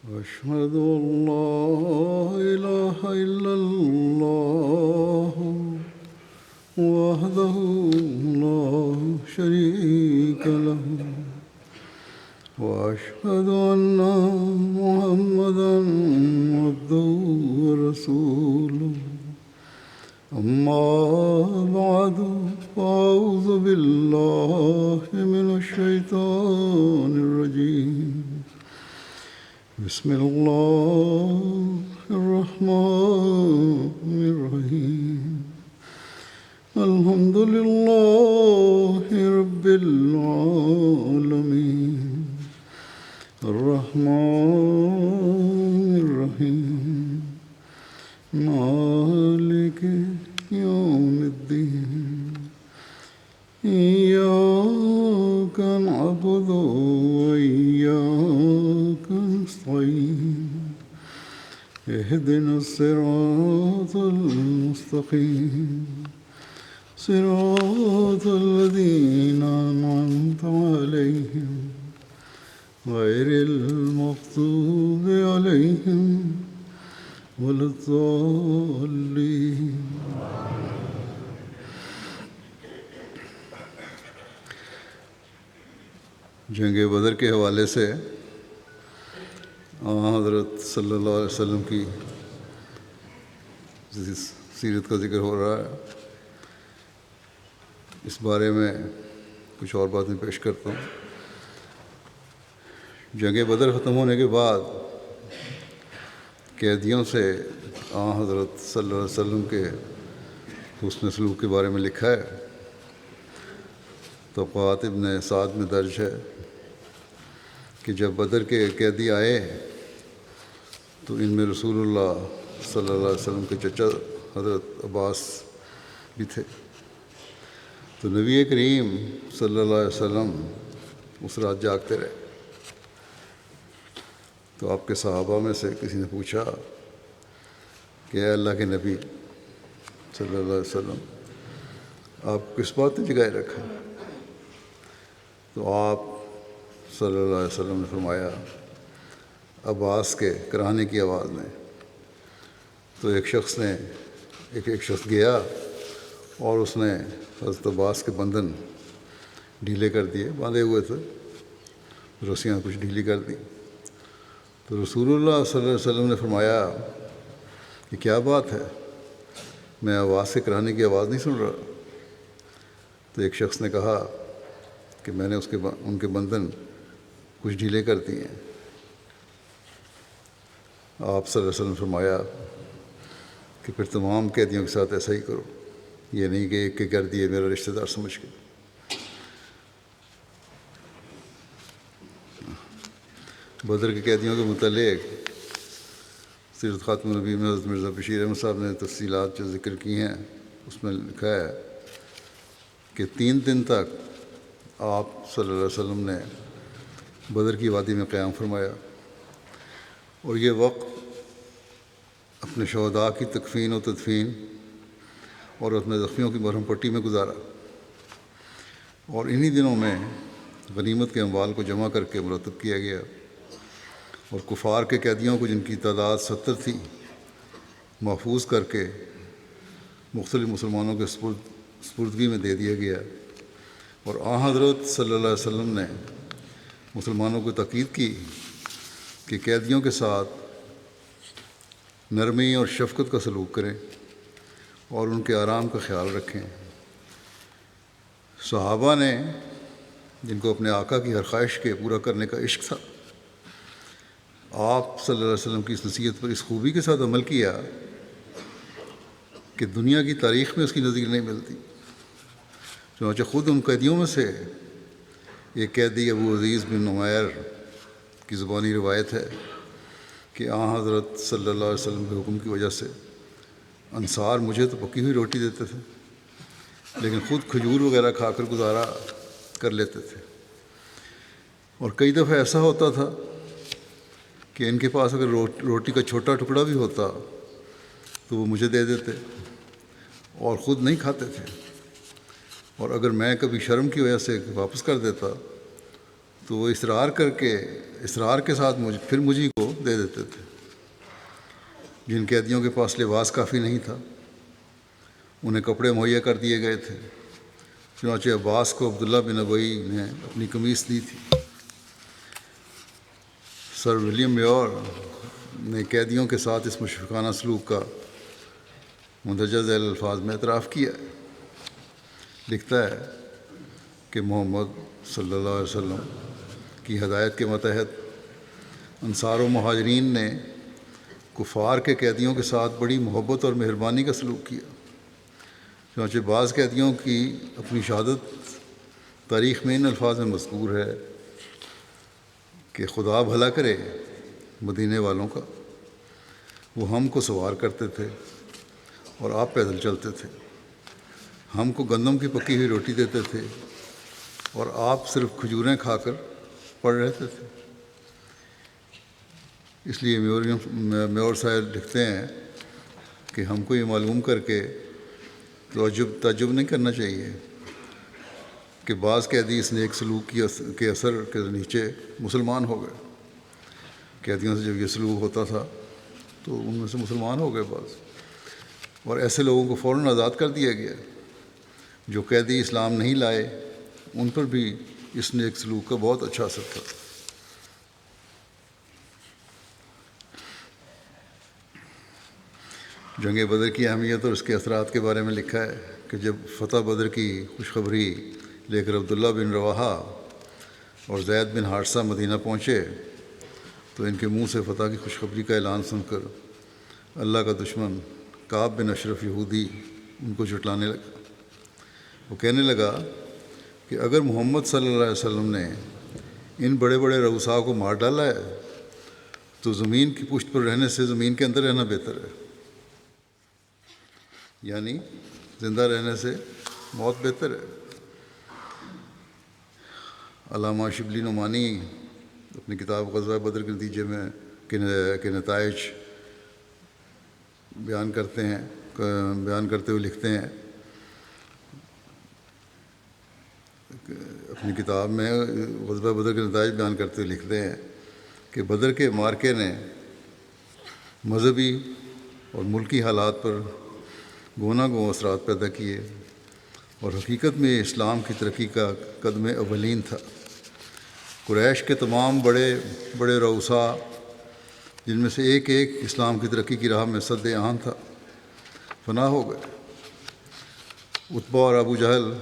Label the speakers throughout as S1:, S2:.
S1: أشهد أن لا إله إلا الله وحده لا شريك له وأشهد أن محمدا عبده ورسوله أما بعد فأعوذ بالله من الشيطان الرجيم بسم الله الرحمن الرحيم الحمد لله رب العالمين الرحمن الرحيم مالك يوم الدين إياك نعبد وإياك نستعين اهدنا الصراط المستقيم صراط الذين أنعمت عليهم غير المغضوب عليهم ولا الضالين. جنگ بدر کے حوالے سے حضرت صلی اللہ علیہ وسلم کی سیرت کا ذکر ہو رہا ہے. اس بارے میں کچھ اور باتیں پیش کرتا ہوں. جنگ بدر ختم ہونے کے بعد قیدیوں سے حضرت صلی اللہ علیہ وسلم کے حسن سلوک کے بارے میں لکھا ہے. طبقات ابن سعد میں درج ہے کہ جب بدر کے قیدی آئے تو ان میں رسول اللہ صلی اللہ علیہ وسلم کے چچا حضرت عباس بھی تھے. تو نبی کریم صلی اللہ علیہ وسلم اس رات جاگتے رہے. تو آپ کے صحابہ میں سے کسی نے پوچھا کہ اے اللہ کے نبی صلی اللہ علیہ وسلم آپ کس بات نے جگائے رکھا؟ تو آپ صلی اللہ علیہ وسلم نے فرمایا عباس کے کراہنے کی آواز میں. تو ایک شخص گیا اور اس نے حضرت عباس کے بندھن ڈھیلے کر دیے. باندھے ہوئے تھے, رسیاں کچھ ڈھیلی کر دی. تو رسول اللہ صلی اللہ علیہ وسلم نے فرمایا کہ کیا بات ہے, میں عباس کے کراہنے کی آواز نہیں سن رہا. تو ایک شخص نے کہا کہ میں نے ان کے بندھن کچھ ڈھیلے کر دیے ہیں. آپ صلی اللہ علیہ وسلم نے فرمایا کہ پھر تمام قیدیوں کے ساتھ ایسا ہی کرو, یہ نہیں کہ ایک کے کر دیے میرا رشتہ دار سمجھ کے. بدر کے قیدیوں کے متعلق سیرت خاتم النبی میں حضرت مرزا بشیر احمد صاحب نے تفصیلات جو ذکر کی ہیں اس میں لکھا ہے کہ 3 دن تک آپ صلی اللہ علیہ وسلم نے بدر کی وادی میں قیام فرمایا اور یہ وقت اپنے شہداء کی تکفین و تدفین اور اپنے زخمیوں کی مرہم پٹی میں گزارا. اور انہی دنوں میں غنیمت کے اموال کو جمع کر کے مرتب کیا گیا اور کفار کے قیدیوں کو, جن کی تعداد 70 تھی, محفوظ کر کے مختلف مسلمانوں کے سپردگی میں دے دیا گیا. اور حضرت صلی اللہ علیہ وسلم نے مسلمانوں کو تاکید کی کہ قیدیوں کے ساتھ نرمی اور شفقت کا سلوک کریں اور ان کے آرام کا خیال رکھیں. صحابہ نے, جن کو اپنے آقا کی ہر خواہش کے پورا کرنے کا عشق تھا, آپ صلی اللہ علیہ وسلم کی اس نصیحت پر اس خوبی کے ساتھ عمل کیا کہ دنیا کی تاریخ میں اس کی نظیر نہیں ملتی. چنانچہ خود ان قیدیوں میں سے ایک قیدی ابو عزیز بن نمیر کی زبانی روایت ہے کہ حضرت صلی اللہ علیہ وسلم کے حکم کی وجہ سے انصار مجھے تو پکی ہوئی روٹی دیتے تھے, لیکن خود کھجور وغیرہ کھا کر گزارا کر لیتے تھے. اور کئی دفعہ ایسا ہوتا تھا کہ ان کے پاس اگر روٹی کا چھوٹا ٹکڑا بھی ہوتا تو وہ مجھے دے دیتے اور خود نہیں کھاتے تھے. اور اگر میں کبھی شرم کی وجہ سے واپس کر دیتا تو وہ اصرار کے ساتھ پھر مجھے کو دے دیتے تھے. جن قیدیوں کے پاس لباس کافی نہیں تھا انہیں کپڑے مہیا کر دیے گئے تھے. چنانچہ عباس کو عبداللہ بن ابی نے اپنی قمیص دی تھی. سر ولیم میور نے قیدیوں کے ساتھ اس مشفقانہ سلوک کا مندرجہ ذیل الفاظ میں اعتراف کیا ہے. لکھتا ہے کہ محمد صلی اللہ علیہ وسلم کی ہدایت کے متحد انصار و مہاجرین نے کفار کے قیدیوں کے ساتھ بڑی محبت اور مہربانی کا سلوک کیا. چنانچہ بعض قیدیوں کی اپنی شہادت تاریخ میں ان الفاظ میں مذکور ہے کہ خدا بھلا کرے مدینے والوں کا، وہ ہم کو سوار کرتے تھے اور آپ پیدل چلتے تھے، ہم کو گندم کی پکی ہوئی روٹی دیتے تھے اور آپ صرف کھجوریں کھا کر پڑ رہتے تھے. اس لیے میور صاحب لکھتے ہیں کہ ہم کو یہ معلوم کر کے تعجب نہیں کرنا چاہیے کہ بعض قیدی اس نیک سلوک کے اثر کے نیچے مسلمان ہو گئے. قیدیوں سے جب یہ سلوک ہوتا تھا تو ان میں سے مسلمان ہو گئے بعض، اور ایسے لوگوں کو فوراً آزاد کر دیا گیا. جو قیدی اسلام نہیں لائے ان پر بھی اس نیک سلوک کا بہت اچھا اثر تھا. جنگ بدر کی اہمیت اور اس کے اثرات کے بارے میں لکھا ہے کہ جب فتح بدر کی خوشخبری لے کر عبداللہ بن رواحہ اور زید بن حارثہ مدینہ پہنچے تو ان کے منہ سے فتح کی خوشخبری کا اعلان سن کر اللہ کا دشمن کعب بن اشرف یہودی ان کو جھٹلانے لگا. وہ کہنے لگا کہ اگر محمد صلی اللہ علیہ وسلم نے ان بڑے بڑے رؤساء کو مار ڈالا ہے تو زمین کی پشت پر رہنے سے زمین کے اندر رہنا بہتر ہے، یعنی زندہ رہنے سے موت بہتر ہے. علامہ شبلی نعمانی اپنی کتاب غزوہ بدر کے نتیجے میں کے نتائج بیان کرتے ہوئے لکھتے ہیں، اپنی کتاب میں غزوہ بدر کے نتائج بیان کرتے ہوئے لکھتے ہیں کہ بدر کے معرکے نے مذہبی اور ملکی حالات پر گونا گو اثرات پیدا کیے اور حقیقت میں اسلام کی ترقی کا قدم اولین تھا. قریش کے تمام بڑے بڑے رؤساء جن میں سے ایک ایک اسلام کی ترقی کی راہ میں سد آہن تھا فنا ہو گئے. عتبہ اور ابو جہل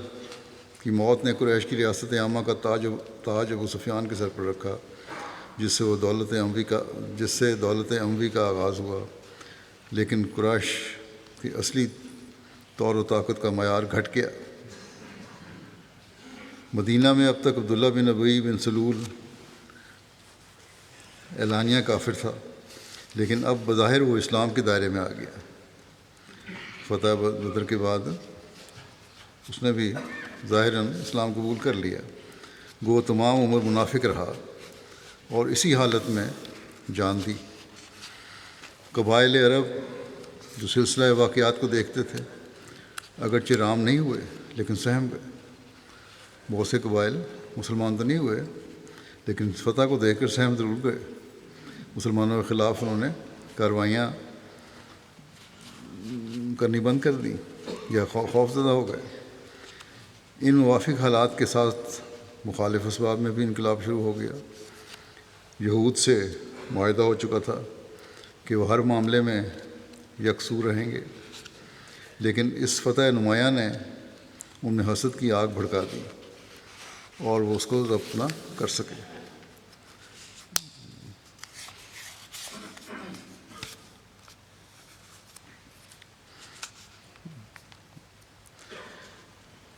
S1: کی موت نے قریش کی ریاست عامہ کا تاج ابو سفیان کے سر پر رکھا، جس سے دولت اموی کا آغاز ہوا. لیکن قریش کی اصلی طور و طاقت کا معیار گھٹ گیا. مدینہ میں اب تک عبداللہ بن ابی بن سلول اعلانیہ کافر تھا، لیکن اب بظاہر وہ اسلام کے دائرے میں آ گیا. فتح بدر کے بعد اس نے بھی ظاہراً اسلام قبول کر لیا، وہ تمام عمر منافق رہا اور اسی حالت میں جان دی. قبائل عرب جو سلسلہ واقعات کو دیکھتے تھے اگرچہ رام نہیں ہوئے لیکن سہم گئے. بہت سے قبائل مسلمان تو نہیں ہوئے لیکن فتح کو دیکھ کر سہم ضرور گئے. مسلمانوں کے خلاف انہوں نے کاروائیاں کرنی بند کر دیں یا خوف زدہ ہو گئے. ان موافق حالات کے ساتھ مخالف اسباب میں بھی انقلاب شروع ہو گیا. یہود سے معاہدہ ہو چکا تھا کہ وہ ہر معاملے میں یکسو رہیں گے، لیکن اس فتح نمایاں نے ان میں حسد کی آگ بھڑکا دی اور وہ اس کو ضبط نہ کر سکے.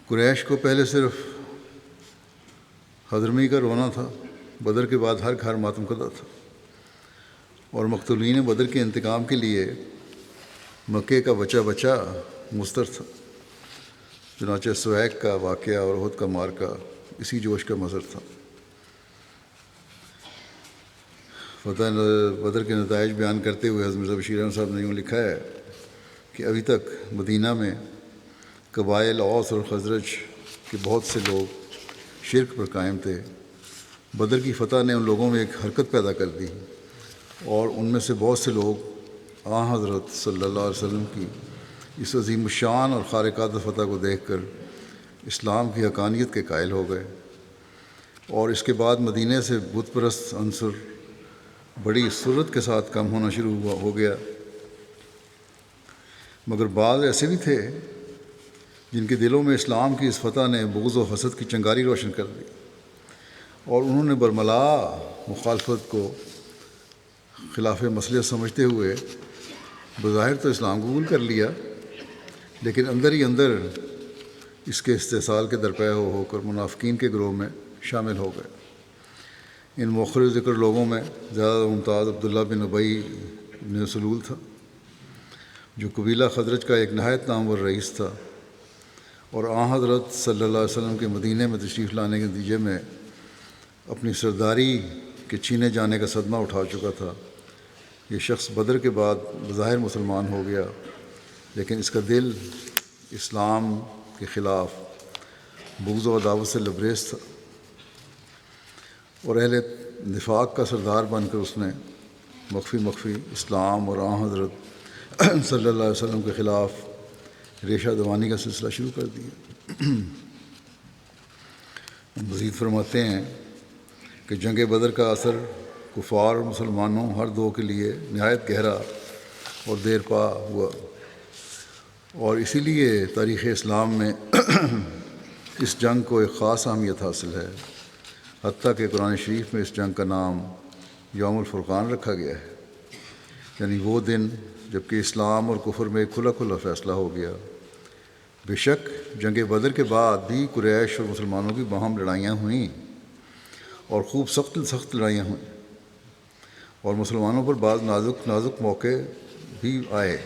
S1: قریش کو پہلے صرف حضرمی کا رونا تھا، بدر کے بعد ہر گھر ماتم کدہ تھا اور مقتولین بدر کے انتقام کے لیے مکے کا بچہ بچہ مستر تھا. چنانچہ سویک کا واقعہ اور احد کا مارکا اسی جوش کا مظہر تھا. فتح بدر کے نتائج بیان کرتے ہوئے حضرت مرزا بشیر احمد صاحب نے یوں لکھا ہے کہ ابھی تک مدینہ میں قبائل اوس اور خزرج کے بہت سے لوگ شرک پر قائم تھے بدر کی فتح نے ان لوگوں میں ایک حرکت پیدا کر دی اور ان میں سے بہت سے لوگ حضرت صلی اللہ علیہ وسلم کی اس عظیم الشان اور خارق عادت فتح کو دیکھ کر اسلام کی حقانیت کے قائل ہو گئے، اور اس کے بعد مدینے سے بت پرست عنصر بڑی سرعت کے ساتھ کم ہونا شروع ہو گیا، مگر بعض ایسے بھی تھے جن کے دلوں میں اسلام کی اس فتح نے بغض و حسد کی چنگاری روشن کر دی، اور انہوں نے برملا مخالفت کو خلاف مصلحت سمجھتے ہوئے بظاہر تو اسلام قبول کر لیا، لیکن اندر ہی اندر اس کے استحصال کے درپے ہو کر منافقین کے گروہ میں شامل ہو گئے۔ ان مؤخر ذکر لوگوں میں زیادہ ممتاز عبداللہ بن ابی بن سلول تھا، جو قبیلہ خزرج کا ایک نہایت نامور رئیس تھا، اور حضرت صلی اللہ علیہ وسلم کے مدینے میں تشریف لانے کے نتیجے میں اپنی سرداری کے چھینے جانے کا صدمہ اٹھا چکا تھا۔ یہ شخص بدر کے بعد بظاہر مسلمان ہو گیا، لیکن اس کا دل اسلام کے خلاف بغض و عداوت سے لبریز تھا، اور اہل نفاق کا سردار بن کر اس نے مخفی اسلام اور حضرت صلی اللہ علیہ وسلم کے خلاف ریشہ دوانی کا سلسلہ شروع کر دیا۔ مزید فرماتے ہیں کہ جنگ بدر کا اثر کفار اور مسلمانوں ہر دو کے لیے نہایت گہرا اور دیر پا ہوا، اور اسی لیے تاریخ اسلام میں اس جنگ کو ایک خاص اہمیت حاصل ہے، حتیٰ کہ قرآن شریف میں اس جنگ کا نام یوم الفرقان رکھا گیا ہے، یعنی وہ دن جب کہ اسلام اور کفر میں ایک کھلا فیصلہ ہو گیا۔ بے شک جنگ بدر کے بعد بھی قریش اور مسلمانوں کی باہم لڑائیاں ہوئیں، اور خوب سخت لڑائیاں ہوئیں، اور مسلمانوں پر بعض نازک موقع بھی آئے،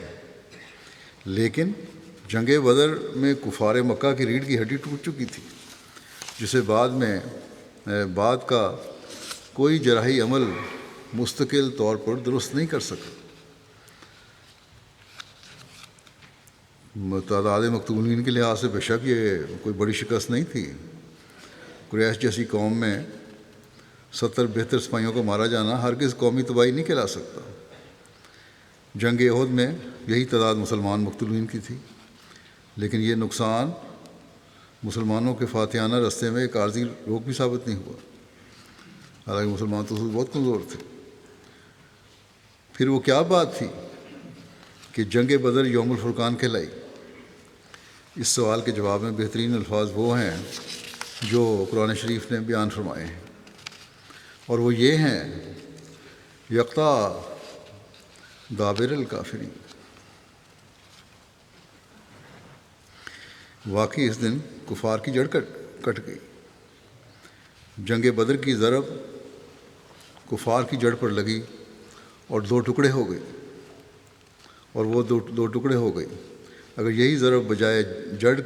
S1: لیکن جنگ بدر میں کفار مکہ کی ریڑھ کی ہڈی ٹوٹ چکی تھی، جسے بعد کا کوئی جراحی عمل مستقل طور پر درست نہیں کر سکا۔ تعداد مقتولین کے لحاظ سے بے شک یہ کوئی بڑی شکست نہیں تھی۔ قریش جیسی قوم میں 70 بہتر سپاہیوں کو مارا جانا ہرگز قومی تباہی نہیں کہلا سکتا۔ جنگ احد میں یہی تعداد مسلمان مقتولین کی تھی، لیکن یہ نقصان مسلمانوں کے فاتحانہ رستے میں ایک عارضی روک بھی ثابت نہیں ہوا، حالانکہ مسلمان تو بہت کمزور تھے۔ پھر وہ کیا بات تھی کہ جنگ بدر یوم الفرقان کہلائی؟ اس سوال کے جواب میں بہترین الفاظ وہ ہیں جو قرآن شریف نے بیان فرمائے ہیں، اور وہ یہ ہیں: یقطع دابر الکافرین۔ واقعی اس دن کفار کی جڑ کٹ گئی۔ جنگ بدر کی ضرب کفار کی جڑ پر لگی اور دو ٹکڑے ہو گئے، اور وہ دو ٹکڑے ہو گئی۔ اگر یہی ضرب بجائے جڑ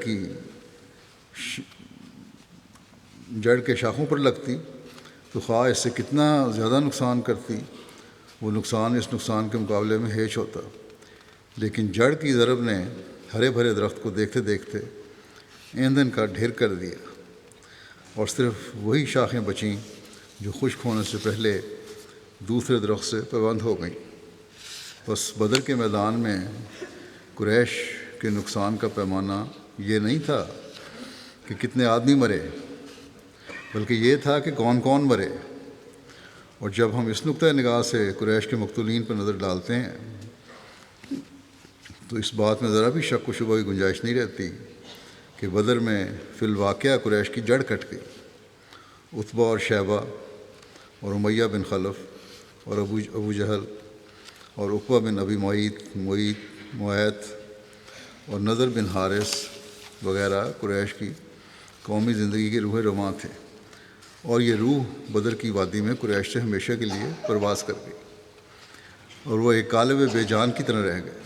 S1: کے شاخوں پر لگتی تو خواہ اس سے کتنا زیادہ نقصان کرتی، وہ نقصان اس نقصان کے مقابلے میں ہیچ ہوتا، لیکن جڑ کی ضرب نے ہرے بھرے درخت کو دیکھتے دیکھتے ایندھن کا ڈھیر کر دیا، اور صرف وہی شاخیں بچیں جو خشک ہونے سے پہلے دوسرے درخت سے پیوند ہو گئیں۔ بس بدر کے میدان میں قریش کے نقصان کا پیمانہ یہ نہیں تھا کہ کتنے آدمی مرے، بلکہ یہ تھا کہ کون کون مرے۔ اور جب ہم اس نقطۂ نگاہ سے قریش کے مقتولین پر نظر ڈالتے ہیں تو اس بات میں ذرا بھی شک و شبہ کی گنجائش نہیں رہتی کہ بدر میں فی الواقعہ قریش کی جڑ کٹ گئی۔ عتبہ اور شیبہ اور امیہ بن خلف اور ابو جہل اور عقبہ بن ابی معیط اور نضر بن حارث وغیرہ قریش کی قومی زندگی کے روح رواں تھے، اور یہ روح بدر کی وادی میں قریش سے ہمیشہ کے لیے پرواز کر گئی، اور وہ ایک قالب بے جان کی طرح رہ گئے۔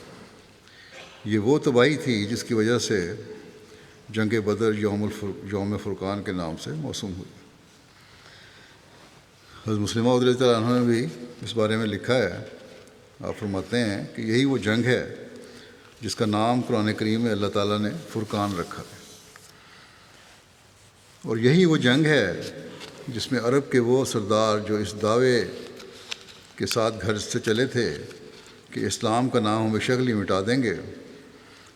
S1: یہ وہ تباہی تھی جس کی وجہ سے جنگ بدر یوم فرقان کے نام سے موسوم ہوئی۔ حضرت مسلمہ رضی اللہ عنہ نے بھی اس بارے میں لکھا ہے، آپ فرماتے ہیں کہ یہی وہ جنگ ہے جس کا نام قرآن کریم میں اللہ تعالیٰ نے فرقان رکھا ہے، اور یہی وہ جنگ ہے جس میں عرب کے وہ سردار جو اس دعوے کے ساتھ گھر سے چلے تھے کہ اسلام کا نام ہمیشہ کے لیے مٹا دیں گے،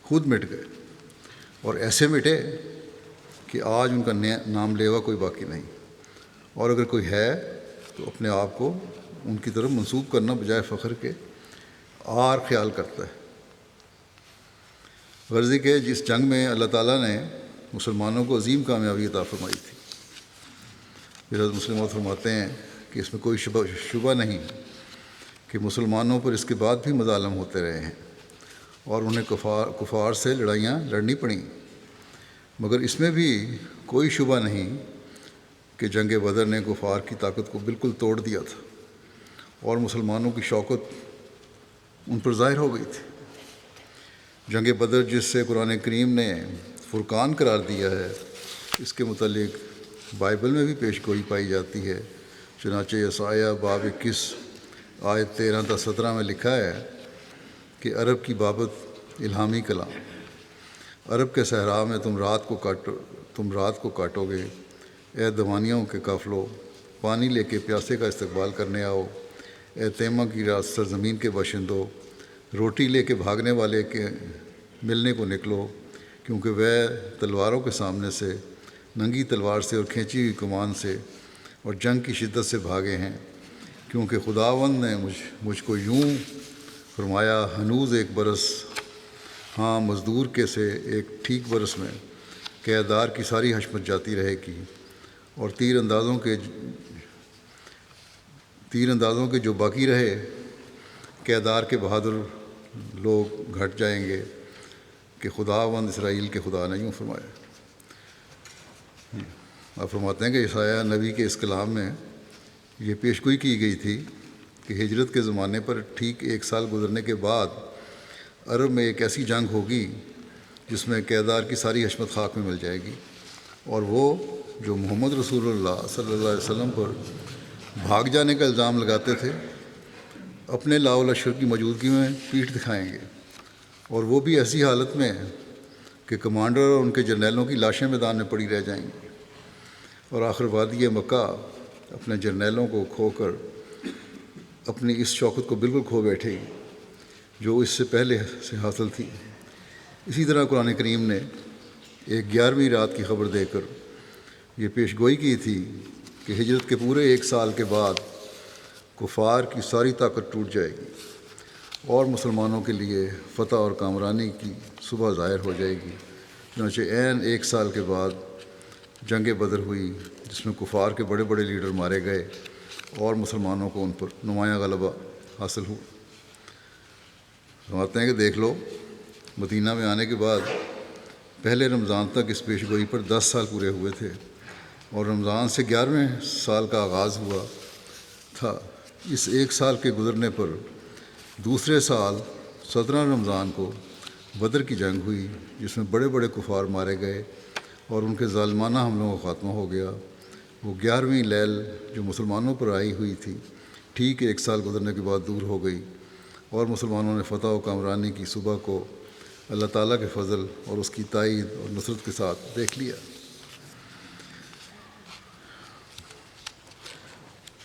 S1: خود مٹ گئے، اور ایسے مٹے کہ آج ان کا نام لیوا کوئی باقی نہیں، اور اگر کوئی ہے تو اپنے آپ کو ان کی طرف منسوب کرنا بجائے فخر کے آر خیال کرتا ہے۔ غرضی کہ جس جنگ میں اللہ تعالیٰ نے مسلمانوں کو عظیم کامیابی عطا فرمائی تھی، حضرت مسلم فرماتے ہیں کہ اس میں کوئی شبہ نہیں کہ مسلمانوں پر اس کے بعد بھی مظالم ہوتے رہے ہیں اور انہیں کفار سے لڑائیاں لڑنی پڑیں، مگر اس میں بھی کوئی شبہ نہیں کہ جنگ بدر نے کفار کی طاقت کو بالکل توڑ دیا تھا اور مسلمانوں کی شوکت ان پر ظاہر ہو گئی تھی۔ جنگ بدر جس سے قرآن کریم نے فرقان قرار دیا ہے، اس کے متعلق بائبل میں بھی پیش گوئی پائی جاتی ہے۔ چنانچہ یسایہ باب 21 آیت 13 تا 17 میں لکھا ہے کہ عرب کی بابت الہامی کلام، عرب کے صحرا میں تم رات کو کاٹو گے، اے دوانیوں کے قافلوں، پانی لے کے پیاسے کا استقبال کرنے آؤ، اے تیمہ کی رات سرزمین کے باشندوں، روٹی لے کے بھاگنے والے کے ملنے کو نکلو، کیونکہ وہ تلواروں کے سامنے سے، ننگی تلوار سے اور کھینچی ہوئی کمان سے اور جنگ کی شدت سے بھاگے ہیں، کیونکہ خداوند نے مجھ کو یوں فرمایا، ہنوز ایک برس، ہاں مزدور کے سے ایک ٹھیک برس میں قیدار کی ساری حشمت جاتی رہے گی، اور تیر اندازوں کے جو باقی رہے قیدار کے بہادر لوگ گھٹ جائیں گے، کہ خداوند اسرائیل کے خدا نے یوں فرمایا۔ آپ فرماتے ہیں کہ یسایہ نبی کے اس کلام میں یہ پیشگوئی کی گئی تھی کہ ہجرت کے زمانے پر ٹھیک 1 سال گزرنے کے بعد عرب میں ایک ایسی جنگ ہوگی جس میں قیدار کی ساری حشمت خاک میں مل جائے گی، اور وہ جو محمد رسول اللہ صلی اللہ علیہ وسلم پر بھاگ جانے کا الزام لگاتے تھے، اپنے لاء و لشکر کی موجودگی میں پیٹھ دکھائیں گے، اور وہ بھی ایسی حالت میں کہ کمانڈر اور ان کے جرنیلوں کی لاشیں میدان میں پڑی رہ جائیں گی، اور آخر وادی مکہ اپنے جرنیلوں کو کھو کر اپنی اس شوکت کو بالکل کھو بیٹھے گی جو اس سے پہلے سے حاصل تھی۔ اسی طرح قرآن کریم نے ایک 11ویں رات کی خبر دے کر یہ پیش گوئی کی تھی کہ ہجرت کے پورے 1 سال کے بعد کفار کی ساری طاقت ٹوٹ جائے گی اور مسلمانوں کے لیے فتح اور کامرانی کی صبح ظاہر ہو جائے گی۔ چنانچہ عین 1 سال کے بعد جنگ بدر ہوئی، جس میں کفار کے بڑے بڑے لیڈر مارے گئے اور مسلمانوں کو ان پر نمایاں غلبہ حاصل ہوا۔ فرماتے ہیں کہ دیکھ لو، مدینہ میں آنے کے بعد پہلے رمضان تک اس پیش گوئی پر 10 سال پورے ہوئے تھے، اور رمضان سے 11ویں سال کا آغاز ہوا تھا۔ اس 1 سال کے گزرنے پر دوسرے سال 17 رمضان کو بدر کی جنگ ہوئی، جس میں بڑے بڑے کفار مارے گئے اور ان کے ظالمانہ حملوں کا خاتمہ ہو گیا۔ وہ 11ویں لیل جو مسلمانوں پر آئی ہوئی تھی، ٹھیک 1 سال گزرنے کے بعد دور ہو گئی، اور مسلمانوں نے فتح و کامرانی کی صبح کو اللہ تعالیٰ کے فضل اور اس کی تائید اور نصرت کے ساتھ دیکھ لیا۔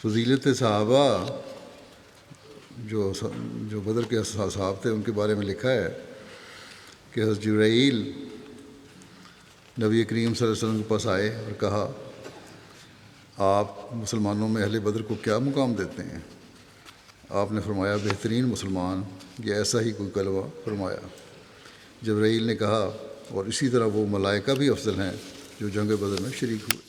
S1: فضیلت صحابہ جو بدر کے صحابہ تھے، ان کے بارے میں لکھا ہے کہ حضرت جبرائیل نبی کریم صلی اللہ علیہ وسلم کے پاس آئے اور کہا، آپ مسلمانوں میں اہل بدر کو کیا مقام دیتے ہیں؟ آپ نے فرمایا، بہترین مسلمان یا ایسا ہی کوئی کلمہ فرمایا۔ جبرائیل نے کہا، اور اسی طرح وہ ملائکہ بھی افضل ہیں جو جنگ بدر میں شریک ہوئے۔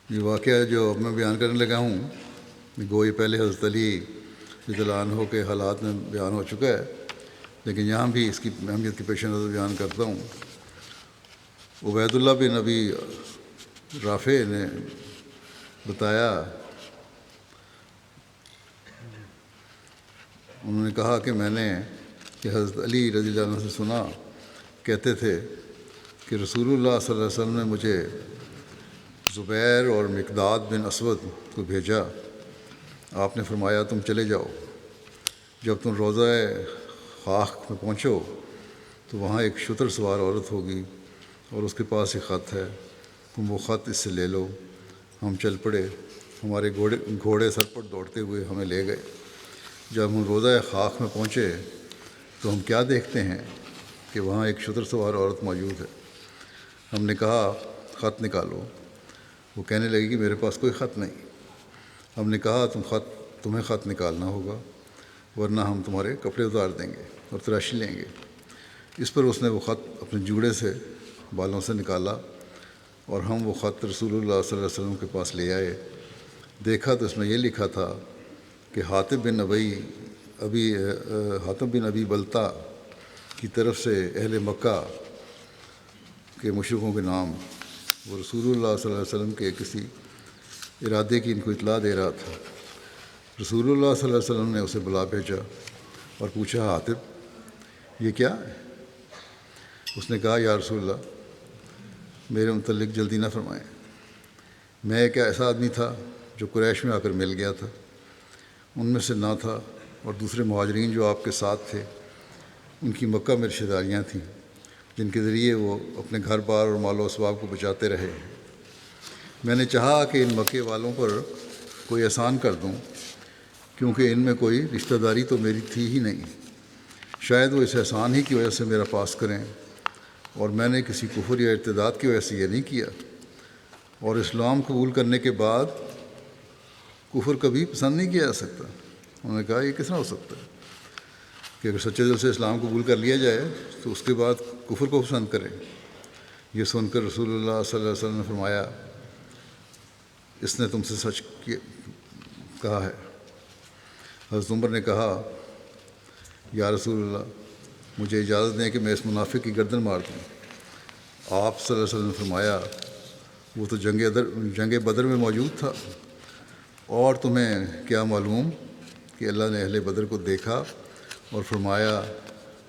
S1: یہ واقعہ جو میں بیان کرنے لگا ہوں، گو یہ پہلے حضرت علی رضی اللہ عنہ کے حالات میں بیان ہو چکا ہے، لیکن یہاں بھی اس کی اہمیت کے پیش نظر بیان کرتا ہوں۔ عبید اللہ بن ابی رافع نے بتایا، انہوں نے کہا کہ میں نے کہ حضرت علی رضی اللہ عنہ سے سنا، کہتے تھے کہ رسول اللہ صلی اللہ علیہ وسلم نے مجھے زبیر اور مقداد بن اسود کو بھیجا۔ آپ نے فرمایا، تم چلے جاؤ، جب تم روضہ خاک میں پہنچو تو وہاں ایک شتر سوار عورت ہوگی اور اس کے پاس ایک خط ہے، تم وہ خط اس سے لے لو۔ ہم چل پڑے، ہمارے گھوڑے سر پر دوڑتے ہوئے ہمیں لے گئے۔ جب ہم روضہ خاک میں پہنچے تو ہم کیا دیکھتے ہیں کہ وہاں ایک شتر سوار عورت موجود ہے۔ ہم نے کہا خط نکالو۔ وہ کہنے لگی کہ میرے پاس کوئی خط نہیں۔ ہم نے کہا تمہیں خط نکالنا ہوگا ورنہ ہم تمہارے کپڑے اتار دیں گے اور تراشی لیں گے۔ اس پر اس نے وہ خط اپنے جوڑے سے بالوں سے نکالا اور ہم وہ خط رسول اللہ صلی اللہ علیہ وسلم کے پاس لے آئے۔ دیکھا تو اس میں یہ لکھا تھا کہ حاتب بن ابی بلتا کی طرف سے اہل مکہ کے مشرکوں کے نام۔ وہ رسول اللہ صلی اللہ علیہ وسلم کے کسی ارادے کی ان کو اطلاع دے رہا تھا۔ رسول اللہ صلی اللہ علیہ وسلم نے اسے بلا بھیجا اور پوچھا حاتب یہ کیا ہے؟ اس نے کہا یا رسول اللہ میرے متعلق جلدی نہ فرمائیں، میں ایک ایسا آدمی تھا جو قریش میں آ کر مل گیا تھا، ان میں سے نہ تھا، اور دوسرے مہاجرین جو آپ کے ساتھ تھے ان کی مکہ میں رشتہ داریاں تھیں جن کے ذریعے وہ اپنے گھر بار اور مال و اسباب کو بچاتے رہے۔ میں نے چاہا کہ ان مکے والوں پر کوئی احسان کر دوں کیونکہ ان میں کوئی رشتہ داری تو میری تھی ہی نہیں، شاید وہ اس احسان ہی کی وجہ سے میرا پاس کریں، اور میں نے کسی کفر یا ارتداد کی وجہ سے یہ نہیں کیا، اور اسلام قبول کرنے کے بعد کفر کبھی پسند نہیں کیا جا سکتا۔ انہوں نے کہا یہ کس طرح ہو سکتا ہے کہ اگر سچے دل سے اسلام قبول کر لیا جائے تو اس کے بعد کفر کو پسند کرے؟ یہ سن کر رسول اللہ صلی اللہ علیہ وسلم نے فرمایا اس نے تم سے سچ کہا ہے۔ حضرت عمر نے کہا یا رسول اللہ مجھے اجازت دیں کہ میں اس منافق کی گردن مار دوں۔ آپ صلی اللہ علیہ وسلم نے فرمایا وہ تو جنگ بدر میں موجود تھا، اور تمہیں کیا معلوم کہ اللہ نے اہل بدر کو دیکھا اور فرمایا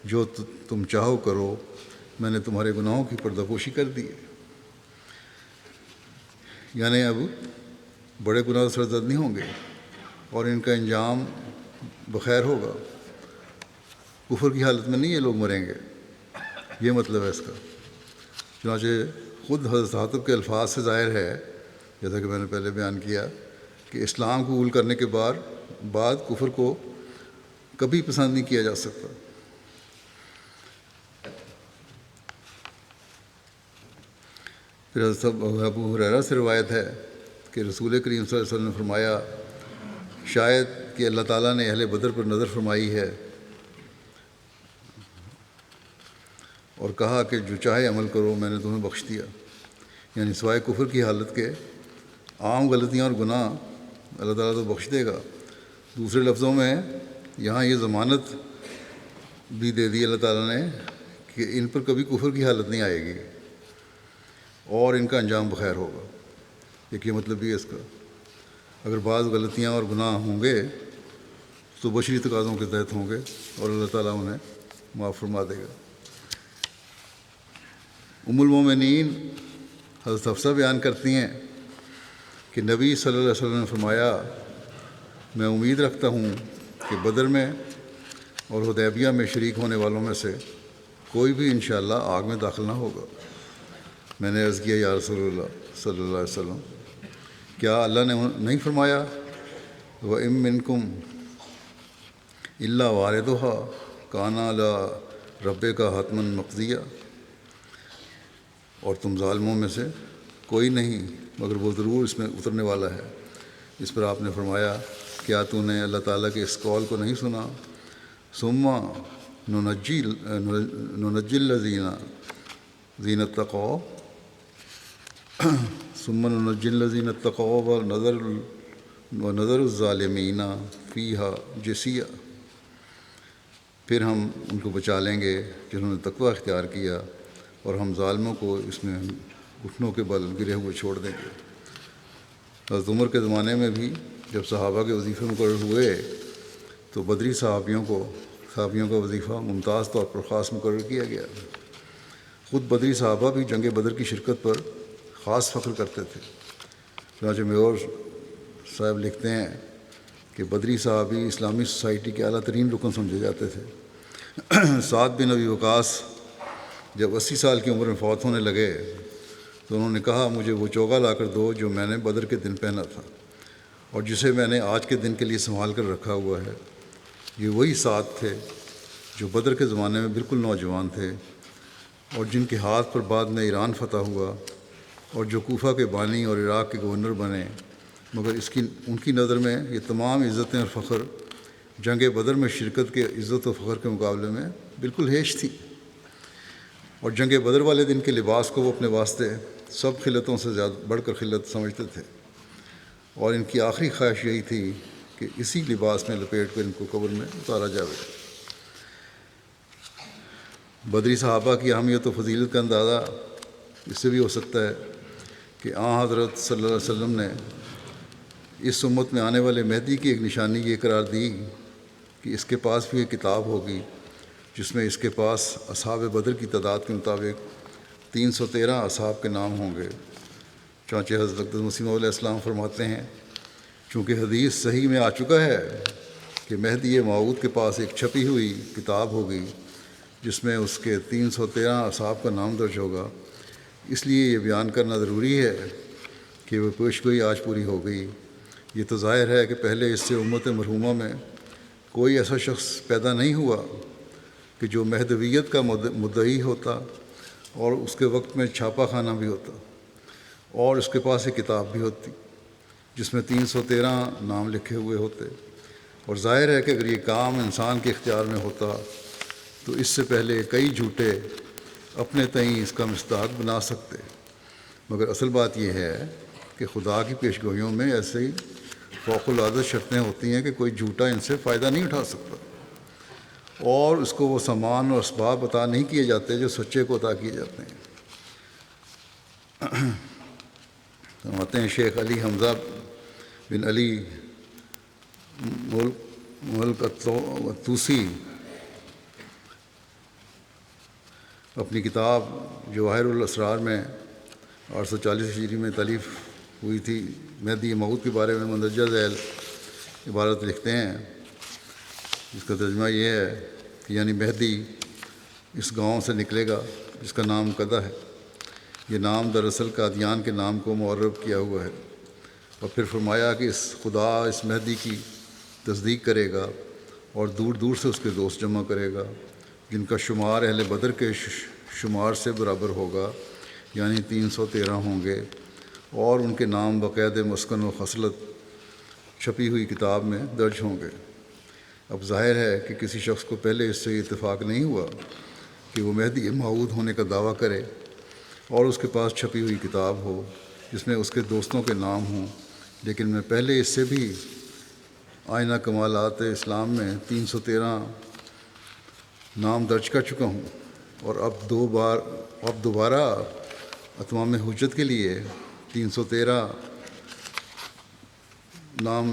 S1: جو تم چاہو کرو، میں نے تمہارے گناہوں کی پردہ پوشی کر دی ہے۔ یعنی اب بڑے گناہ سرزد نہیں ہوں گے اور ان کا انجام بخیر ہوگا، کفر کی حالت میں نہیں یہ لوگ مریں گے، یہ مطلب ہے اس کا۔ چنانچہ خود حضرت حاتب کے الفاظ سے ظاہر ہے، جیسا کہ میں نے پہلے بیان کیا، کہ اسلام قبول کرنے کے بعد کفر کو کبھی پسند نہیں کیا جا سکتا۔ پھر حضرت ابو ہریرہ سے روایت ہے کہ رسول کریم صلی اللہ علیہ وسلم نے فرمایا شاید کہ اللہ تعالیٰ نے اہل بدر پر نظر فرمائی ہے اور کہا کہ جو چاہے عمل کرو میں نے تمہیں بخش دیا، یعنی سوائے کفر کی حالت کے عام غلطیاں اور گناہ اللہ تعالیٰ تو بخش دے گا۔ دوسرے لفظوں میں یہاں یہ ضمانت بھی دے دی اللہ تعالیٰ نے کہ ان پر کبھی کفر کی حالت نہیں آئے گی اور ان کا انجام بخیر ہوگا۔ ایک یہ مطلب بھی ہے اس کا، اگر بعض غلطیاں اور گناہ ہوں گے تو بشری تقاضوں کے تحت ہوں گے اور اللہ تعالیٰ انہیں معاف فرما دے گا۔ ام المومنین حضرت حفصہ بیان کرتی ہیں کہ نبی صلی اللہ علیہ وسلم نے فرمایا میں امید رکھتا ہوں کہ بدر میں اور حدیبیہ میں شریک ہونے والوں میں سے کوئی بھی انشاءاللہ آگ میں داخل نہ ہوگا۔ میں نے عرض کیا یا رسول اللہ صلی اللہ علیہ وسلم کیا اللہ نے نہیں فرمایا وَإِن مِّنكُمْ إِلَّا وَارِدُهَا كَانَ عَلَىٰ رَبِّكَ حَتْمًا مَّقْضِيًّا، اور تم ظالموں میں سے کوئی نہیں مگر وہ ضرور اس میں اترنے والا ہے۔ اس پر آپ نے فرمایا کیا تو نے اللہ تعالیٰ کے اس قول کو نہیں سنا ثم ننجی الذین اتقوا ثم ننجی الذین اتقوا ونذر الظالمین فیہا جثیا، پھر ہم ان کو بچا لیں گے جنہوں نے تقوی اختیار کیا اور ہم ظالموں کو اس میں گھٹنوں کے بل گرے ہوئے چھوڑ دیں گے۔ حضرت عمر کے زمانے میں بھی جب صحابہ کے وظیفے مقرر ہوئے تو بدری صحابیوں کا وظیفہ ممتاز طور پر خاص مقرر کیا گیا۔ خود بدری صحابہ بھی جنگ بدر کی شرکت پر خاص فخر کرتے تھے۔ چنانچہ میور صاحب لکھتے ہیں کہ بدری صحابی اسلامی سوسائٹی کے اعلیٰ ترین رکن سمجھے جاتے تھے۔ سعد بن ابی وقاص جب 80 سال کی عمر میں فوت ہونے لگے تو انہوں نے کہا مجھے وہ چوغا لا کر دو جو میں نے بدر کے دن پہنا تھا اور جسے میں نے آج کے دن کے لیے سنبھال کر رکھا ہوا ہے۔ یہ وہی سات تھے جو بدر کے زمانے میں بالکل نوجوان تھے اور جن کے ہاتھ پر بعد میں ایران فتح ہوا اور جو کوفہ کے بانی اور عراق کے گورنر بنے، مگر ان کی نظر میں یہ تمام عزتیں اور فخر جنگ بدر میں شرکت کے عزت و فخر کے مقابلے میں بالکل ہیش تھی، اور جنگ بدر والے دن کے لباس کو وہ اپنے واسطے سب خلتوں سے زیادہ بڑھ کر خلت سمجھتے تھے، اور ان کی آخری خواہش یہی تھی کہ اسی لباس میں لپیٹ کر ان کو قبر میں اتارا جائے۔ بدری صحابہ کی اہمیت و فضیلت کا اندازہ اس سے بھی ہو سکتا ہے کہ حضرت صلی اللہ علیہ وسلم نے اس امت میں آنے والے مہدی کی ایک نشانی یہ قرار دی کہ اس کے پاس بھی ایک کتاب ہوگی جس میں اس کے پاس اصحاب بدر کی تعداد کے مطابق 313 اصحاب کے نام ہوں گے۔ چانچہ حضرت مسیح موعود علیہ السلام فرماتے ہیں چونکہ حدیث صحیح میں آ چکا ہے کہ مہدی موعود کے پاس ایک چھپی ہوئی کتاب ہوگی جس میں اس کے 313 اصحاب کا نام درج ہوگا، اس لیے یہ بیان کرنا ضروری ہے کہ وہ پیشگوئی آج پوری ہو گئی۔ یہ تو ظاہر ہے کہ پہلے اس سے امت مرحومہ میں کوئی ایسا شخص پیدا نہیں ہوا کہ جو مہدویت کا مدعی ہوتا اور اس کے وقت میں چھاپا خانہ بھی ہوتا اور اس کے پاس ایک کتاب بھی ہوتی جس میں 313 نام لکھے ہوئے ہوتے، اور ظاہر ہے کہ اگر یہ کام انسان کے اختیار میں ہوتا تو اس سے پہلے کئی جھوٹے اپنے تئیں اس کا مصداق بنا سکتے، مگر اصل بات یہ ہے کہ خدا کی پیشگوئیوں میں ایسے ہی فوق العادت شرطیں ہوتی ہیں کہ کوئی جھوٹا ان سے فائدہ نہیں اٹھا سکتا، اور اس کو وہ سامان اور اسباب عطا نہیں کیے جاتے جو سچے کو عطا کیے جاتے ہیں۔ فرماتے ہیں شیخ علی حمزہ بن علی ملک الطوسی اپنی کتاب جواہر الاسرار میں 840 ہجری میں تالیف ہوئی تھی مہدی موعود کے بارے میں مندرجہ ذیل عبارت لکھتے ہیں، جس کا ترجمہ یہ ہے کہ یعنی مہدی اس گاؤں سے نکلے گا جس کا نام قدہ ہے۔ یہ نام دراصل قادیان کے نام کو معرب کیا ہوا ہے، اور پھر فرمایا کہ خدا اس مہدی کی تصدیق کرے گا اور دور دور سے اس کے دوست جمع کرے گا جن کا شمار اہل بدر کے شمار سے برابر ہوگا، یعنی 313 ہوں گے، اور ان کے نام باقاعدہ مسکن و خصلت چھپی ہوئی کتاب میں درج ہوں گے۔ اب ظاہر ہے کہ کسی شخص کو پہلے اس سے اتفاق نہیں ہوا کہ وہ مہدی موعود ہونے کا دعویٰ کرے اور اس کے پاس چھپی ہوئی کتاب ہو جس میں اس کے دوستوں کے نام ہوں، لیکن میں پہلے اس سے بھی آئینہ کمالات اسلام میں 313 نام درج کر چکا ہوں، اور اب دوبارہ اتمام حجت کے لیے 313 نام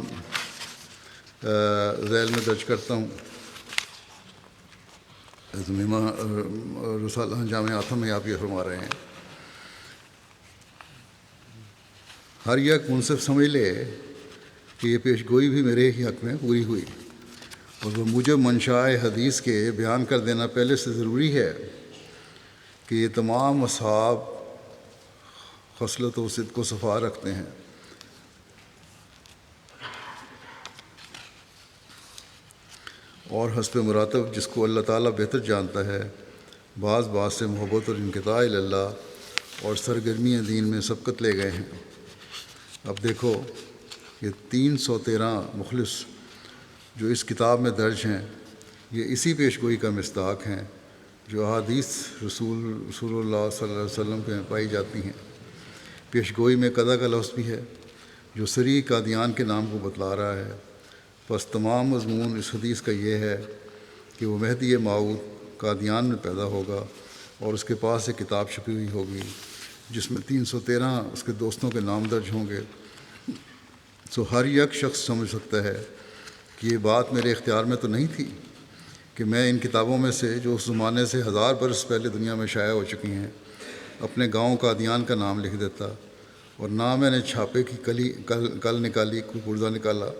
S1: ذیل میں درج کرتا ہوں۔ رسالہ جامع آتم میں آپ یہ فرما رہے ہیں، ہر یک منصف سمجھ لے کہ یہ پیشگوئی بھی میرے ہی حق میں پوری ہوئی، اور وہ موجب منشاء حدیث کے بیان کر دینا پہلے سے ضروری ہے کہ یہ تمام اصحاب خصلت و صدق و صفا رکھتے ہیں، اور حسب مراتب جس کو اللہ تعالیٰ بہتر جانتا ہے بعض سے محبت اور انقطاع اللہ اور سرگرمی دین میں سبقت لے گئے ہیں۔ اب دیکھو یہ 313 مخلص جو اس کتاب میں درج ہیں یہ اسی پیشگوئی کا مصداق ہیں جو احادیث رسول اللہ صلی اللہ علیہ وسلم کے پائی جاتی ہیں۔ پیشگوئی میں قدہ کا لفظ بھی ہے جو صریح قادیان کے نام کو بتلا رہا ہے، پس تمام مضمون اس حدیث کا یہ ہے کہ وہ مہدی موعود قادیان میں پیدا ہوگا اور اس کے پاس ایک کتاب چھپی ہوئی ہوگی جس میں 313 اس کے دوستوں کے نام درج ہوں گے۔ سو ہر یک شخص سمجھ سکتا ہے کہ یہ بات میرے اختیار میں تو نہیں تھی کہ میں ان کتابوں میں سے جو اس زمانے سے 1000 برس پہلے دنیا میں شائع ہو چکی ہیں اپنے گاؤں قادیان کا نام لکھ دیتا، اور نہ میں نے چھاپے کی کل نکالی کوئی پرزہ نکالا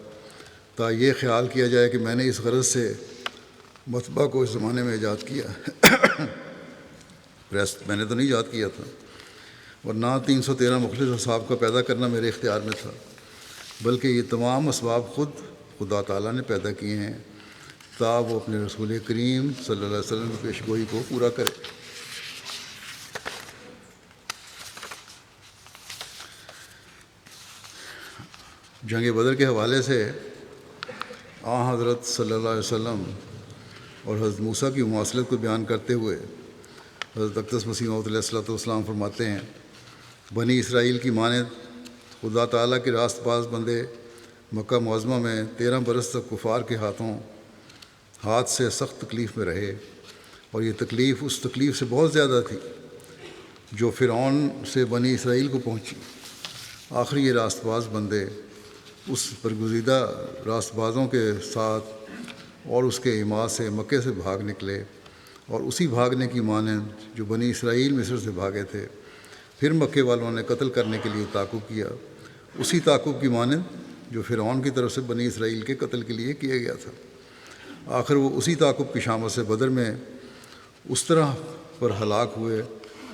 S1: تا یہ خیال کیا جائے کہ میں نے اس غرض سے مطبع کو اس زمانے میں ایجاد کیا۔ پریس میں نے تو نہیں ایجاد کیا تھا، اور نہ 313 مخلص اصحاب کا پیدا کرنا میرے اختیار میں تھا، بلکہ یہ تمام اسباب خود خدا تعالیٰ نے پیدا کیے ہیں تا وہ اپنے رسول کریم صلی اللہ علیہ وسلم کی پیشگوئی کو پورا کرے۔ جنگ بدر کے حوالے سے حضرت صلی اللہ علیہ وسلم اور حضرت موسیٰ کی مواصلت کو بیان کرتے ہوئے حضرت اقدس مسیح موعود علیہ السلام فرماتے ہیں، بنی اسرائیل کی مانند خدا تعالیٰ کے راست باز بندے مکہ معظمہ میں 13 برس تک کفار کے ہاتھ سے سخت تکلیف میں رہے، اور یہ تکلیف اس تکلیف سے بہت زیادہ تھی جو فرعون سے بنی اسرائیل کو پہنچی۔ آخر یہ راست باز بندے اس برگزیدہ راست بازوں کے ساتھ اور اس کے ایما سے مکے سے بھاگ نکلے، اور اسی بھاگنے کی مانند جو بنی اسرائیل مصر سے بھاگے تھے، پھر مکے والوں نے قتل کرنے کے لیے تعاقب کیا، اسی تعاقب کی مانند جو فرعون کی طرف سے بنی اسرائیل کے قتل کے لیے کیا گیا تھا۔ آخر وہ اسی تعاقب کی شامت سے بدر میں اس طرح پر ہلاک ہوئے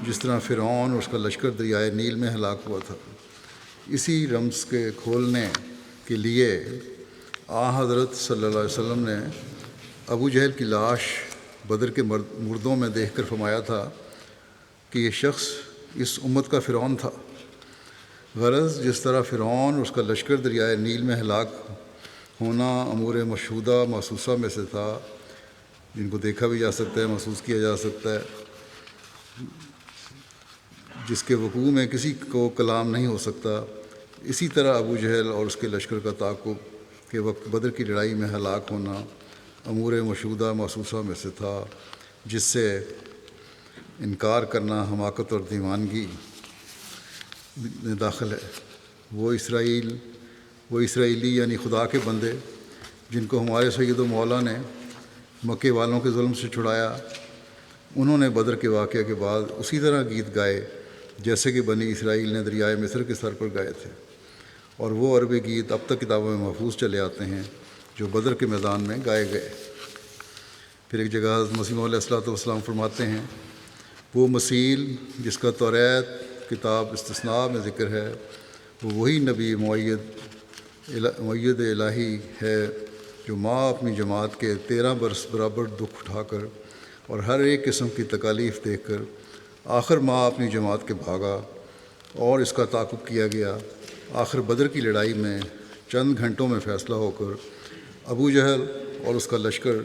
S1: جس طرح فرعون اور اس کا لشکر دریائے نیل میں ہلاک ہوا تھا۔ اسی رمز کے کھولنے کے لیے حضرت صلی اللہ علیہ وسلم نے ابو جہل کی لاش بدر کے مردوں میں دیکھ کر فرمایا تھا کہ یہ شخص اس امت کا فرعون تھا۔ غرض جس طرح فرعون اور اس کا لشکر دریائے نیل میں ہلاک ہونا امور مشہودہ محسوسہ میں سے تھا، جن کو دیکھا بھی جا سکتا ہے، محسوس کیا جا سکتا ہے، جس کے وقوع میں کسی کو کلام نہیں ہو سکتا، اسی طرح ابو جہل اور اس کے لشکر کا تعاقب کے وقت بدر کی لڑائی میں ہلاک ہونا امور مشہودہ محسوسہ میں سے تھا، جس سے انکار کرنا حماقت اور دیوانگی میں داخل ہے۔ وہ اسرائیلی یعنی خدا کے بندے جن کو ہمارے سید و مولا نے مکے والوں کے ظلم سے چھڑایا، انہوں نے بدر کے واقعے کے بعد اسی طرح گیت گائے جیسے کہ بنی اسرائیل نے دریائے مصر کے سر پر گائے تھے، اور وہ عربی گیت اب تک کتابوں میں محفوظ چلے آتے ہیں جو بدر کے میدان میں گائے گئے۔ پھر ایک جگہ حضرت مسیح علیہ السلام فرماتے ہیں، وہ مسیل جس کا توریت کتاب استثناء میں ذکر ہے، وہ وہی نبی معید الہی ہے جو ماں اپنی جماعت کے 13 برس برابر دکھ اٹھا کر اور ہر ایک قسم کی تکالیف دیکھ کر آخر ماں اپنی جماعت کے بھاگا اور اس کا تعاقب کیا گیا۔ آخر بدر کی لڑائی میں چند گھنٹوں میں فیصلہ ہو کر ابو جہل اور اس کا لشکر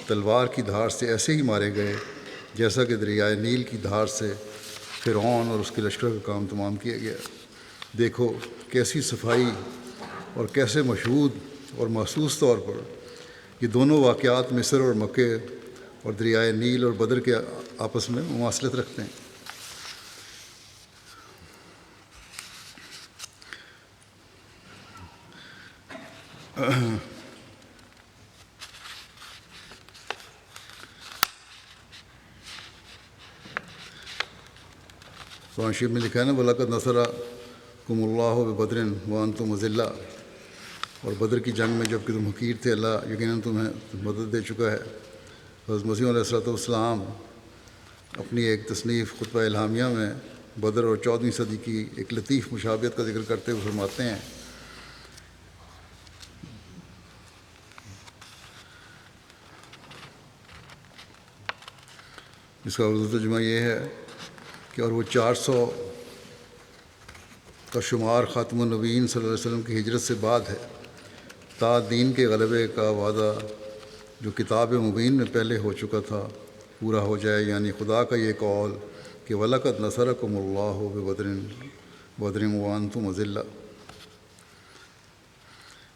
S1: تلوار کی دھار سے ایسے ہی مارے گئے جیسا کہ دریائے نیل کی دھار سے فرعون اور اس کے لشکر کا کام تمام کیا گیا۔ دیکھو کیسی صفائی اور کیسے مشہود اور محسوس طور پر یہ دونوں واقعات مصر اور مکے اور دریائے نیل اور بدر کے آپس میں مماثلت رکھتے ہیں۔ قرآن شریف میں لکھا ہے نا، وَلَقَدْ نَصَرَكُمُ اللَّهُ بِبَدْرٍ وَأَنْتُمْ أَذِلَّةٌ، اور بدر کی جنگ میں جب کہ تم حقیر تھے، اللہ یقیناً تمہیں مدد دے چکا ہے۔ حضرت مسیح علیہ السلام اپنی ایک تصنیف خطبہ الہامیہ میں بدر اور 14ویں صدی کی ایک لطیف مشابہت کا ذکر کرتے ہوئے فرماتے ہیں، اس کا اردو ترجمہ یہ ہے کہ اور وہ 400 کا شمار خاتم النبیین صلی اللہ علیہ وسلم کی ہجرت سے بعد ہے، تا دین کے غلبے کا وعدہ جو کتاب مبین میں پہلے ہو چکا تھا پورا ہو جائے، یعنی خدا کا یہ قول کہ وَلَقَدْ نَصَرَكُمُ اللَّهُ بِبَدْرٍ وَأَنْتُمْ أَذِلَّةٌ۔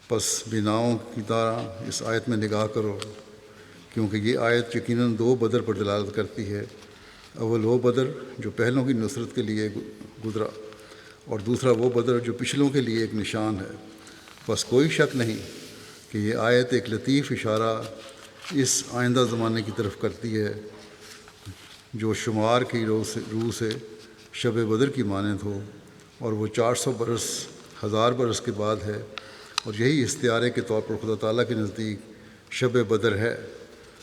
S1: پس بناؤں کی طرح اس آیت میں نگاہ کرو، کیونکہ یہ آیت یقیناً 2 بدر پر دلالت کرتی ہے۔ اول وہ بدر جو پہلوں کی نصرت کے لیے گزرا، اور دوسرا وہ بدر جو پچھلوں کے لیے ایک نشان ہے۔ بس کوئی شک نہیں کہ یہ آیت ایک لطیف اشارہ اس آئندہ زمانے کی طرف کرتی ہے جو شمار کی روح سے شب بدر کی مانند ہو، اور وہ 400 برس 1000 برس کے بعد ہے، اور یہی استعارے کے طور پر خدا تعالیٰ کے نزدیک شب بدر ہے۔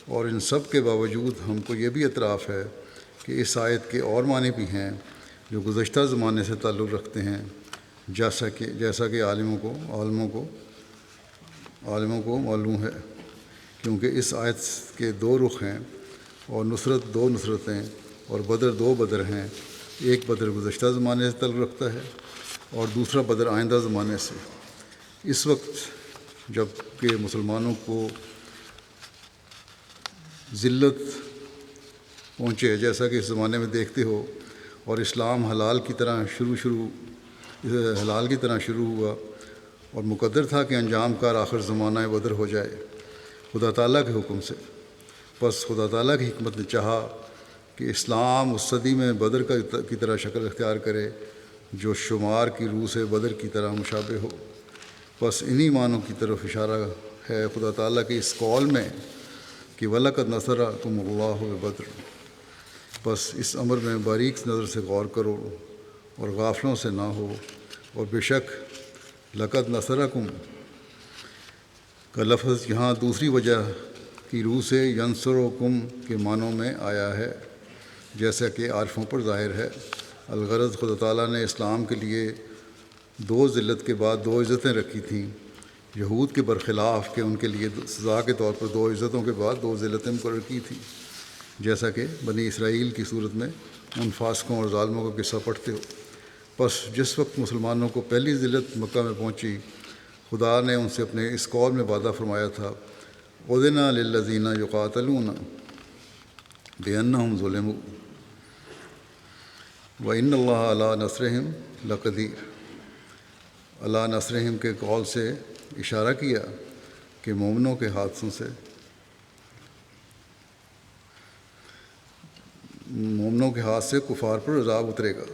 S1: اور ان سب کے باوجود ہم کو یہ بھی اعتراف ہے کہ اس آیت کے اور معنی بھی ہیں جو گزشتہ زمانے سے تعلق رکھتے ہیں، جیسا کہ عالموں کو معلوم ہے، کیونکہ اس آیت کے دو رخ ہیں اور نصرت دو نصرتیں اور بدر دو بدر ہیں۔ ایک بدر گزشتہ زمانے سے تعلق رکھتا ہے اور دوسرا بدر آئندہ زمانے سے۔ اس وقت جب کہ مسلمانوں کو ذلت پہنچے، جیسا کہ اس زمانے میں دیکھتے ہو، اور اسلام حلال کی طرح شروع ہوا اور مقدر تھا کہ انجام کار آخر زمانہ بدر ہو جائے خدا تعالیٰ کے حکم سے۔ پس خدا تعالیٰ کی حکمت نے چاہا کہ اسلام اس صدی میں بدر کی طرح شکل اختیار کرے جو شمار کی روح سے بدر کی طرح مشابہ ہو۔ پس انہی معنوں کی طرف اشارہ ہے خدا تعالیٰ کے اس قول میں کہ وَلَقَدْ نَصَرَكُمُ اللَّهُ بِبَدْرٍ۔ بس اس امر میں باریک نظر سے غور کرو اور غافلوں سے نہ ہو، اور بے شک لقد نصرکم کا لفظ یہاں دوسری وجہ کی روح سے ینصرکم کے معنوں میں آیا ہے، جیسا کہ عارفوں پر ظاہر ہے۔ الغرض خدا تعالیٰ نے اسلام کے لیے دو ذلت کے بعد دو عزتیں رکھی تھیں، یہود کے برخلاف کہ ان کے لیے سزا کے طور پر دو عزتوں کے بعد دو ذلتیں مقرر کی تھیں، جیسا کہ بنی اسرائیل کی صورت میں ان فاسقوں اور ظالموں کا قصہ پڑھتے ہو۔ پس جس وقت مسلمانوں کو پہلی ذلت مکہ میں پہنچی، خدا نے ان سے اپنے اس قول میں وعدہ فرمایا تھا، اُذِنَ لِلَّذِينَ يُقَاتَلُونَ بِأَنَّهُمْ ظُلِمُوا وَإِنَّ اللَّهَ عَلَىٰ نَصْرِهِمْ لَقَدِيرٌ۔ عَلَىٰ نَصْرِهِمْ کے قول سے اشارہ کیا کہ مومنوں کے حادثوں سے ہاتھ سے کفار پر عذاب اترے گا۔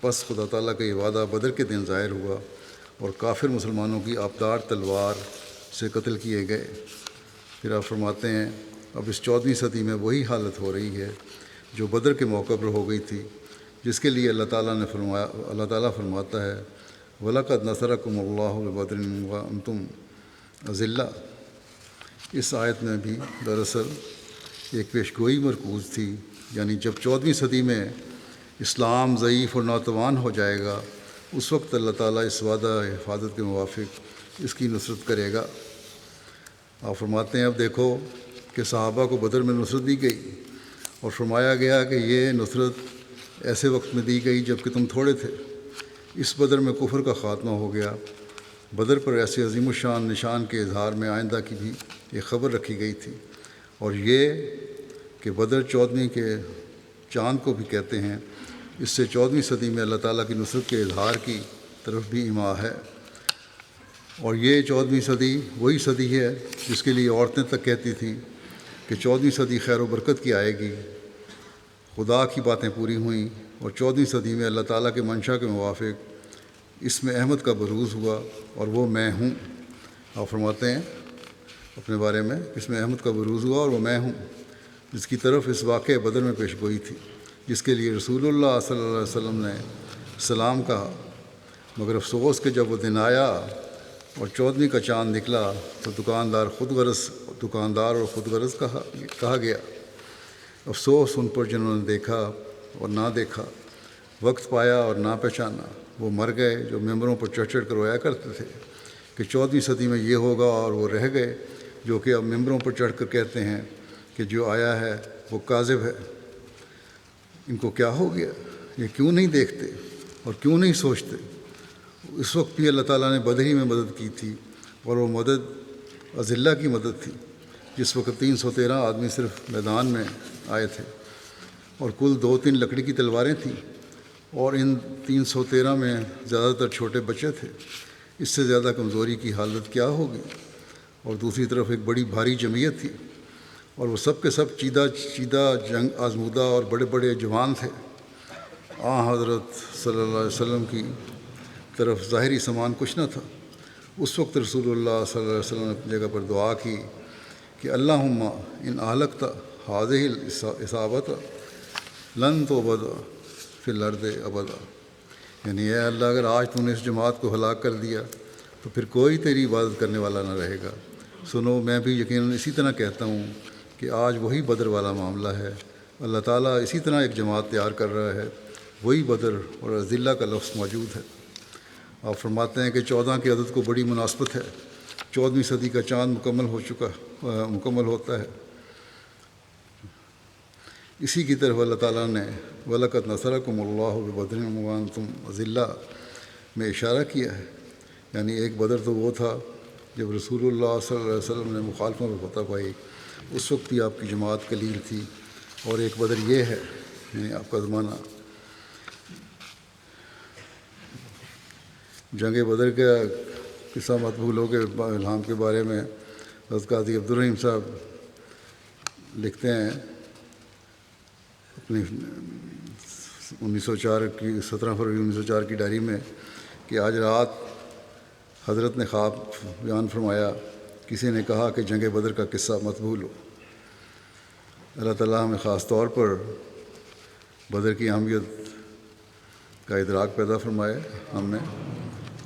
S1: پس خدا تعالیٰ کا یہ وعدہ بدر کے دن ظاہر ہوا اور کافر مسلمانوں کی آبدار تلوار سے قتل کیے گئے۔ پھر آپ فرماتے ہیں اب اس 14ویں صدی میں وہی حالت ہو رہی ہے جو بدر کے موقع پر ہو گئی تھی، جس کے لیے اللہ تعالیٰ فرماتا ہے وَلَقَدْ نَصَرَكُمُ اللَّهُ بِبَدْرٍ وَأَنْتُمْ أَذِلَّةٌ۔ اس آیت میں بھی دراصل ایک پیشگوئی مرکوز تھی، یعنی جب 14ویں صدی میں اسلام ضعیف اور ناتوان ہو جائے گا، اس وقت اللہ تعالیٰ اس وعدہ حفاظت کے موافق اس کی نصرت کرے گا۔ آپ فرماتے ہیں اب دیکھو کہ صحابہ کو بدر میں نصرت دی گئی اور فرمایا گیا کہ یہ نصرت ایسے وقت میں دی گئی جب کہ تم تھوڑے تھے۔ اس بدر میں کفر کا خاتمہ ہو گیا۔ بدر پر ایسے عظیم الشان نشان کے اظہار میں آئندہ کی بھی ایک خبر رکھی گئی تھی، اور یہ کہ بدر 14ویں کے چاند کو بھی کہتے ہیں۔ اس سے 14ویں صدی میں اللہ تعالیٰ کی نصرت کے اظہار کی طرف بھی ایماء ہے، اور یہ 14ویں صدی وہی صدی ہے جس کے لیے عورتیں تک کہتی تھیں کہ 14ویں صدی خیر و برکت کی آئے گی۔ خدا کی باتیں پوری ہوئیں اور 14ویں صدی میں اللہ تعالیٰ کے منشا کے موافق اس میں احمد کا بروز ہوا، اور وہ میں ہوں۔ آپ فرماتے ہیں اپنے بارے میں اس میں احمد کا بروز ہوا اور وہ میں ہوں، جس کی طرف اس واقعہ بدر میں پیش گوئی تھی، جس کے لیے رسول اللہ صلی اللہ علیہ وسلم نے سلام کہا۔ مگر افسوس کہ جب وہ دن آیا اور 14ویں کا چاند نکلا تو دکاندار اور خود غرض کہا گیا۔ افسوس ان پر جنہوں نے دیکھا اور نہ دیکھا، وقت پایا اور نہ پہچانا۔ وہ مر گئے جو ممبروں پر چڑھ چڑھ کر رویا کرتے تھے کہ 14ویں صدی میں یہ ہوگا، اور وہ رہ گئے جو کہ اب ممبروں پر چڑھ کر کہتے ہیں کہ جو آیا ہے وہ کاذب ہے۔ ان کو کیا ہو گیا؟ یہ کیوں نہیں دیکھتے اور کیوں نہیں سوچتے؟ اس وقت بھی اللہ تعالیٰ نے بدر ہی میں مدد کی تھی، اور وہ مدد اذلہ کی مدد تھی، جس وقت 313 آدمی صرف میدان میں آئے تھے اور کل 2-3 لکڑی کی تلواریں تھیں، اور ان 313 میں زیادہ تر چھوٹے بچے تھے۔ اس سے زیادہ کمزوری کی حالت کیا ہوگی؟ اور دوسری طرف ایک بڑی بھاری جمعیت تھی، اور وہ سب کے سب چیدہ جنگ آزمودہ اور بڑے بڑے جوان تھے۔ حضرت صلی اللہ علیہ وسلم کی طرف ظاہری سامان کچھ نہ تھا۔ اس وقت رسول اللہ صلی اللہ علیہ وسلم نے اپنی جگہ پر دعا کی کہ اللہم ان اہلکت ہذہ الاصابۃ لن تعبد فی الارض ابدا، یعنی اے اللہ اگر آج تو نے اس جماعت کو ہلاک کر دیا تو پھر کوئی تیری عبادت کرنے والا نہ رہے گا۔ سنو، میں بھی یقیناً اسی طرح کہتا ہوں کہ آج وہی بدر والا معاملہ ہے اللہ تعالیٰ اسی طرح ایک جماعت تیار کر رہا ہے، وہی بدر اور اذلہ کا لفظ موجود ہے۔ آپ فرماتے ہیں کہ 14 کے عدد کو بڑی مناسبت ہے، 14ویں صدی کا چاند مکمل ہوتا ہے۔ اسی کی طرف اللہ تعالیٰ نے وَلَقَدْ نَصَرَكُمُ اللَّهُ بِبَدْرٍ وَأَنْتُمْ أَذِلَّةٌ میں اشارہ کیا ہے، یعنی ایک بدر تو وہ تھا جب رسول اللہ صلی اللہ علیہ وسلم نے مخالفوں پہ فتح پائی، اس وقت بھی آپ کی جماعت قلیل تھی، اور ایک بدر یہ ہے، یعنی آپ کا زمانہ۔ جنگ بدر کا قصہ مطبوع کے الہام کے بارے میں حضرت قاضی عبدالرحیم صاحب لکھتے ہیں اپنی 1904 کی 17 فروری 1904 کی ڈائری میں کہ آج رات حضرت نے خواب بیان فرمایا، کسی نے کہا کہ جنگ بدر کا قصہ مطبوع ہو۔ اللہ تعالیٰ ہمیں خاص طور پر بدر کی اہمیت کا ادراک پیدا فرمائے ہم میں،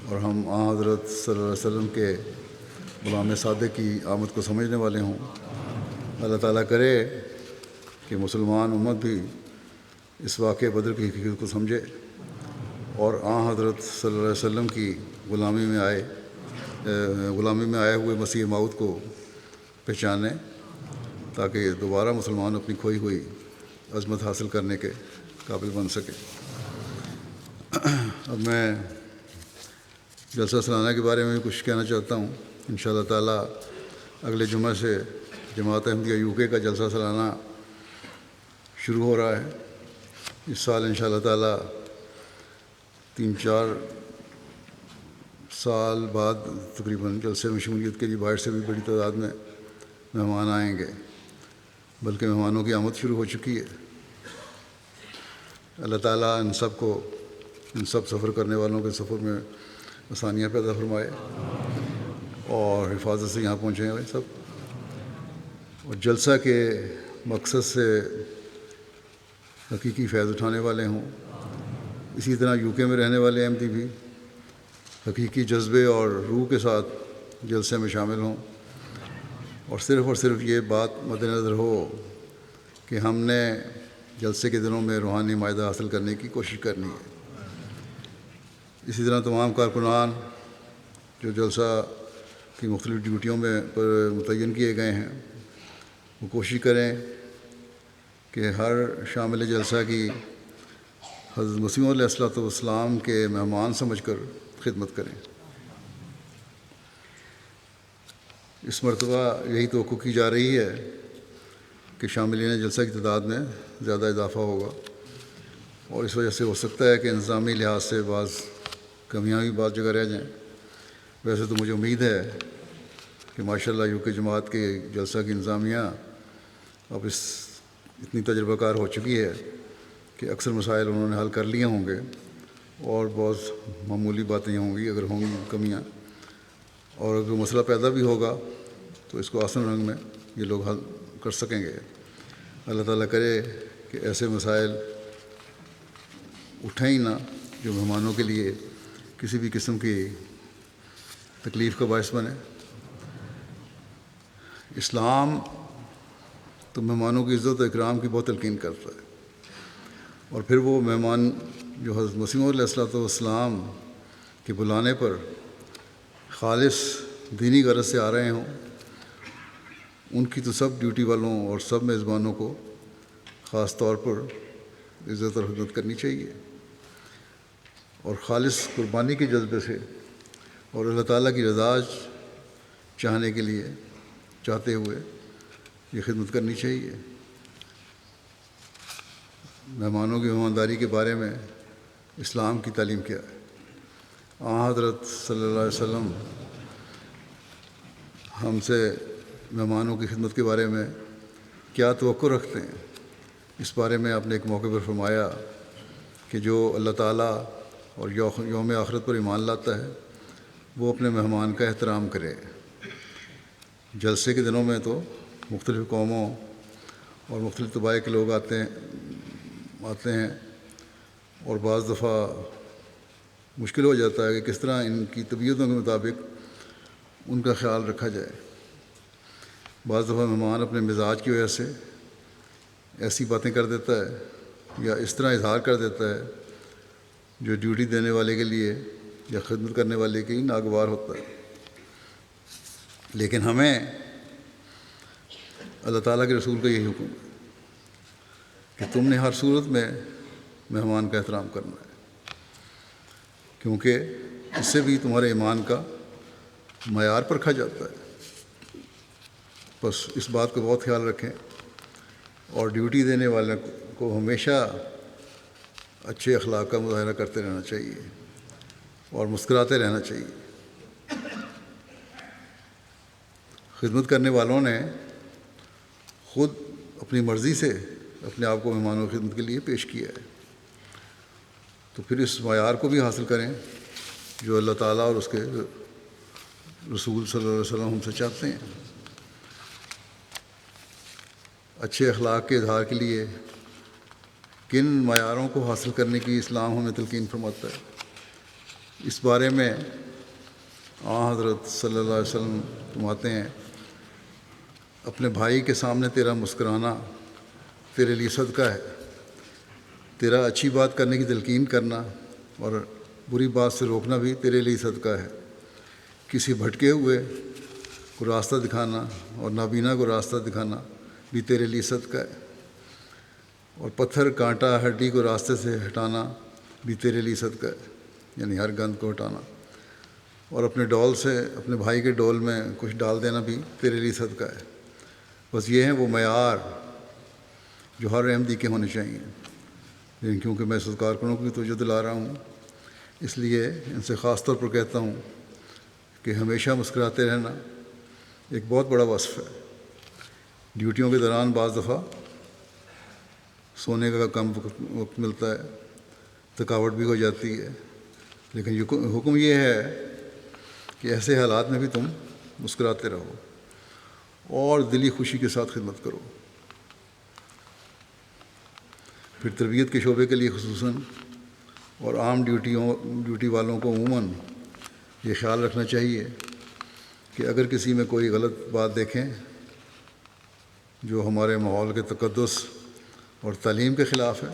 S1: اور ہم حضرت صلی اللہ علیہ وسلم کے غلام صادق کی آمد کو سمجھنے والے ہوں۔ اللہ تعالیٰ کرے کہ مسلمان امت بھی اس واقعہ بدر کی حقیقت کو سمجھے اور حضرت صلی اللہ علیہ وسلم کی غلامی میں آئے ہوئے مسیح موعود کو پہچانے، تاکہ دوبارہ مسلمان اپنی کھوئی ہوئی عظمت حاصل کرنے کے قابل بن سکے۔ اب میں جلسہ سالانہ کے بارے میں بھی کچھ کہنا چاہتا ہوں۔ انشاءاللہ تعالیٰ اگلے جمعہ سے جماعت احمدیہ یو کے کا جلسہ سالانہ شروع ہو رہا ہے۔ اس سال انشاءاللہ تعالیٰ 3-4 سال بعد تقریباً جلسے میں شمولیت کے لیے باہر سے بھی بڑی تعداد میں مہمان آئیں گے، بلکہ مہمانوں کی آمد شروع ہو چکی ہے۔ اللہ تعالیٰ ان سب سفر کرنے والوں کے سفر میں آسانیاں پیدا فرمائے اور حفاظت سے یہاں پہنچے ہیں سب، اور جلسہ کے مقصد سے حقیقی فیض اٹھانے والے ہوں۔ اسی طرح یو کے میں رہنے والے احمدی بھی حقیقی جذبے اور روح کے ساتھ جلسے میں شامل ہوں، اور صرف یہ بات مد نظر ہو کہ ہم نے جلسے کے دنوں میں روحانی معاہدہ حاصل کرنے کی کوشش کرنی ہے۔ اسی طرح تمام کارکنان جو جلسہ کی مختلف ڈیوٹیوں میں متعین کیے گئے ہیں، وہ کوشش کریں کہ ہر شامل جلسہ کی حضرت مسیح علیہ السلام کے مہمان سمجھ کر خدمت کریں۔ اس مرتبہ یہی توقع کی جا رہی ہے کہ شاملین جلسہ کی تعداد میں زیادہ اضافہ ہوگا، اور اس وجہ سے ہو سکتا ہے کہ انتظامی لحاظ سے بعض کمیاں بھی بعض جگہ رہ جائیں۔ ویسے تو مجھے امید ہے کہ ماشاءاللہ یو کے جماعت کے جلسہ کی انتظامیہ اب اتنی تجربہ کار ہو چکی ہے کہ اکثر مسائل انہوں نے حل کر لیے ہوں گے، اور بہت معمولی باتیں ہوں گی اگر ہوں گی کمیاں، اور اگر مسئلہ پیدا بھی ہوگا تو اس کو آسان رنگ میں یہ لوگ حل کر سکیں گے۔ اللہ تعالیٰ کرے کہ ایسے مسائل اٹھیں ہی نہ جو مہمانوں کے لیے کسی بھی قسم کی تکلیف کا باعث بنے۔ اسلام تو مہمانوں کی عزت و اکرام کی بہت تلقین کرتا ہے، اور پھر وہ مہمان جو حضرت مسیح علیہ السلام کے بلانے پر خالص دینی غرض سے آ رہے ہوں، ان کی تو سب ڈیوٹی والوں اور سب میزبانوں کو خاص طور پر عزت اور خدمت کرنی چاہیے، اور خالص قربانی کے جذبے سے اور اللہ تعالیٰ کی رضا چاہنے کے لیے چاہتے ہوئے یہ خدمت کرنی چاہیے۔ مہمانوں کی مہمانداری کے بارے میں اسلام کی تعلیم کیا ہے؟ حضرت صلی اللہ علیہ وسلم ہم سے مہمانوں کی خدمت کے بارے میں کیا توقع رکھتے ہیں؟ اس بارے میں آپ نے ایک موقع پر فرمایا کہ جو اللہ تعالیٰ اور یوم آخرت پر ایمان لاتا ہے وہ اپنے مہمان کا احترام کرے۔ جلسے کے دنوں میں تو مختلف قوموں اور مختلف طبائع کے لوگ آتے ہیں، اور بعض دفعہ مشکل ہو جاتا ہے کہ کس طرح ان کی طبیعتوں کے مطابق ان کا خیال رکھا جائے۔ بعض دفعہ مہمان اپنے مزاج کی وجہ سے ایسی باتیں کر دیتا ہے یا اس طرح اظہار کر دیتا ہے جو ڈیوٹی دینے والے کے لیے یا خدمت کرنے والے کے لیے ناگوار ہوتا ہے۔ لیکن ہمیں اللہ تعالیٰ کے رسول کا یہی حکم ہے کہ تم نے ہر صورت میں مہمان کا احترام کرنا ہے، کیونکہ اس سے بھی تمہارے ایمان کا معیار پرکھا جاتا ہے۔ بس اس بات کو بہت خیال رکھیں، اور ڈیوٹی دینے والے کو ہمیشہ اچھے اخلاق کا مظاہرہ کرتے رہنا چاہیے اور مسکراتے رہنا چاہیے۔ خدمت کرنے والوں نے خود اپنی مرضی سے اپنے آپ کو مہمانوں کی خدمت کے لیے پیش کیا ہے، تو پھر اس معیار کو بھی حاصل کریں جو اللہ تعالیٰ اور اس کے رسول صلی اللہ علیہ وسلم ہم سے چاہتے ہیں۔ اچھے اخلاق کے اظہار کے لیے کن معیاروں کو حاصل کرنے کی اسلام ہمیں تلقین فرماتا ہے، اس بارے میں حضرت صلی اللہ علیہ وسلم فرماتے ہیں، اپنے بھائی کے سامنے تیرا مسکرانا تیرے لیے صدقہ ہے، تیرا اچھی بات کرنے کی تلقین کرنا اور بری بات سے روکنا بھی تیرے لیے صدقہ ہے، کسی بھٹکے ہوئے کو راستہ دکھانا اور نابینا کو راستہ دکھانا بھی تیرے لیے صدقہ ہے، اور پتھر کانٹا ہڈی کو راستے سے ہٹانا بھی تیرے لیے صدقہ ہے، یعنی ہر گند کو ہٹانا، اور اپنے ڈول سے اپنے بھائی کے ڈول میں کچھ ڈال دینا بھی تیرے لیے صدقہ ہے۔ بس یہ ہیں وہ معیار جو ہر احمدی کے ہونے چاہیے، لیکن کیونکہ میں صدقار کنوں کی توجہ دلا رہا ہوں، اس لیے ان سے خاص طور پر کہتا ہوں کہ ہمیشہ مسکراتے رہنا ایک بہت بڑا وصف ہے۔ ڈیوٹیوں کے دوران بعض دفعہ سونے کا کم وقت ملتا ہے، تھکاوٹ بھی ہو جاتی ہے، لیکن حکم یہ ہے کہ ایسے حالات میں بھی تم مسکراتے رہو اور دلی خوشی کے ساتھ خدمت کرو۔ پھر تربیت کے شعبے کے لیے خصوصاً اور عام ڈیوٹی والوں کو عموماً یہ خیال رکھنا چاہیے کہ اگر کسی میں کوئی غلط بات دیکھیں جو ہمارے ماحول کے تقدس اور تعلیم کے خلاف ہے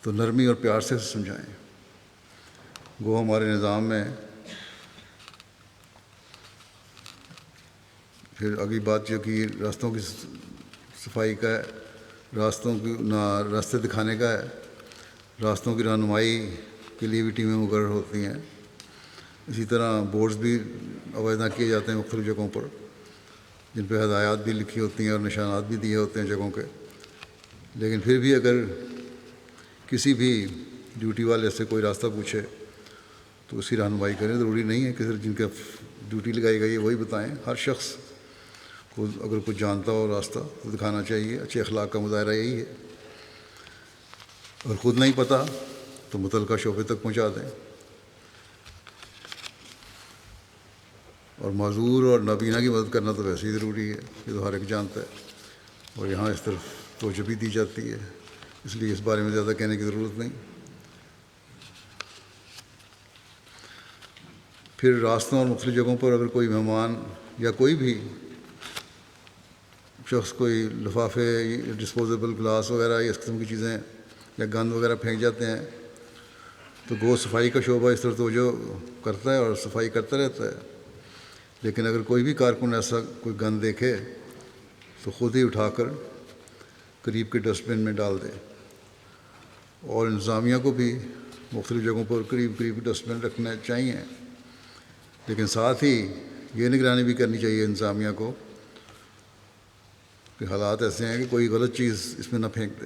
S1: تو نرمی اور پیار سے سمجھائیں۔ وہ ہمارے نظام میں پھر اگلی بات جو کہ راستوں کی صفائی کا ہے، راستے دکھانے کا ہے، راستوں کی رہنمائی کے لیے بھی ٹیمیں مقرر ہوتی ہیں۔ اسی طرح بورڈز بھی عوائدہ کیے جاتے ہیں مختلف جگہوں پر، جن پہ ہدایات بھی لکھی ہوتی ہیں اور نشانات بھی دیے ہوتے ہیں جگہوں کے۔ لیکن پھر بھی اگر کسی بھی ڈیوٹی والے سے کوئی راستہ پوچھے تو اسی رہنمائی کریں، ضروری نہیں ہے کہ صرف جن کا ڈیوٹی لگائی گئی ہے وہی بتائیں۔ ہر شخص کو اگر کچھ جانتا ہو راستہ تو دکھانا چاہیے، اچھے اخلاق کا مظاہرہ یہی ہے۔ اور خود نہیں پتہ تو متعلقہ شعبے تک پہنچا دیں۔ اور معذور اور نابینا کی مدد کرنا تو ویسے ہی ضروری ہے، یہ تو ہر ایک جانتا ہے، اور یہاں اس طرف توجہ بھی دی جاتی ہے، اس لیے اس بارے میں زیادہ کہنے کی ضرورت نہیں۔ پھر راستوں اور مختلف جگہوں پر اگر کوئی مہمان یا کوئی بھی شخص کوئی لفافے، ڈسپوزیبل گلاس وغیرہ اس قسم کی چیزیں یا گند وغیرہ پھینک جاتے ہیں تو گو صفائی کا شعبہ اس طرح توجہ کرتا ہے اور صفائی کرتا رہتا ہے۔ لیکن اگر کوئی بھی کارکن ایسا کوئی گند دیکھے تو خود ہی اٹھا کر قریب کے ڈسٹ بن میں ڈال دے، اور انتظامیہ کو بھی مختلف جگہوں پر قریب ڈسٹ بن رکھنے چاہیے، لیکن ساتھ ہی یہ نگرانی بھی کرنی چاہیے انتظامیہ کو کہ حالات ایسے ہیں کہ کوئی غلط چیز اس میں نہ پھینک دے۔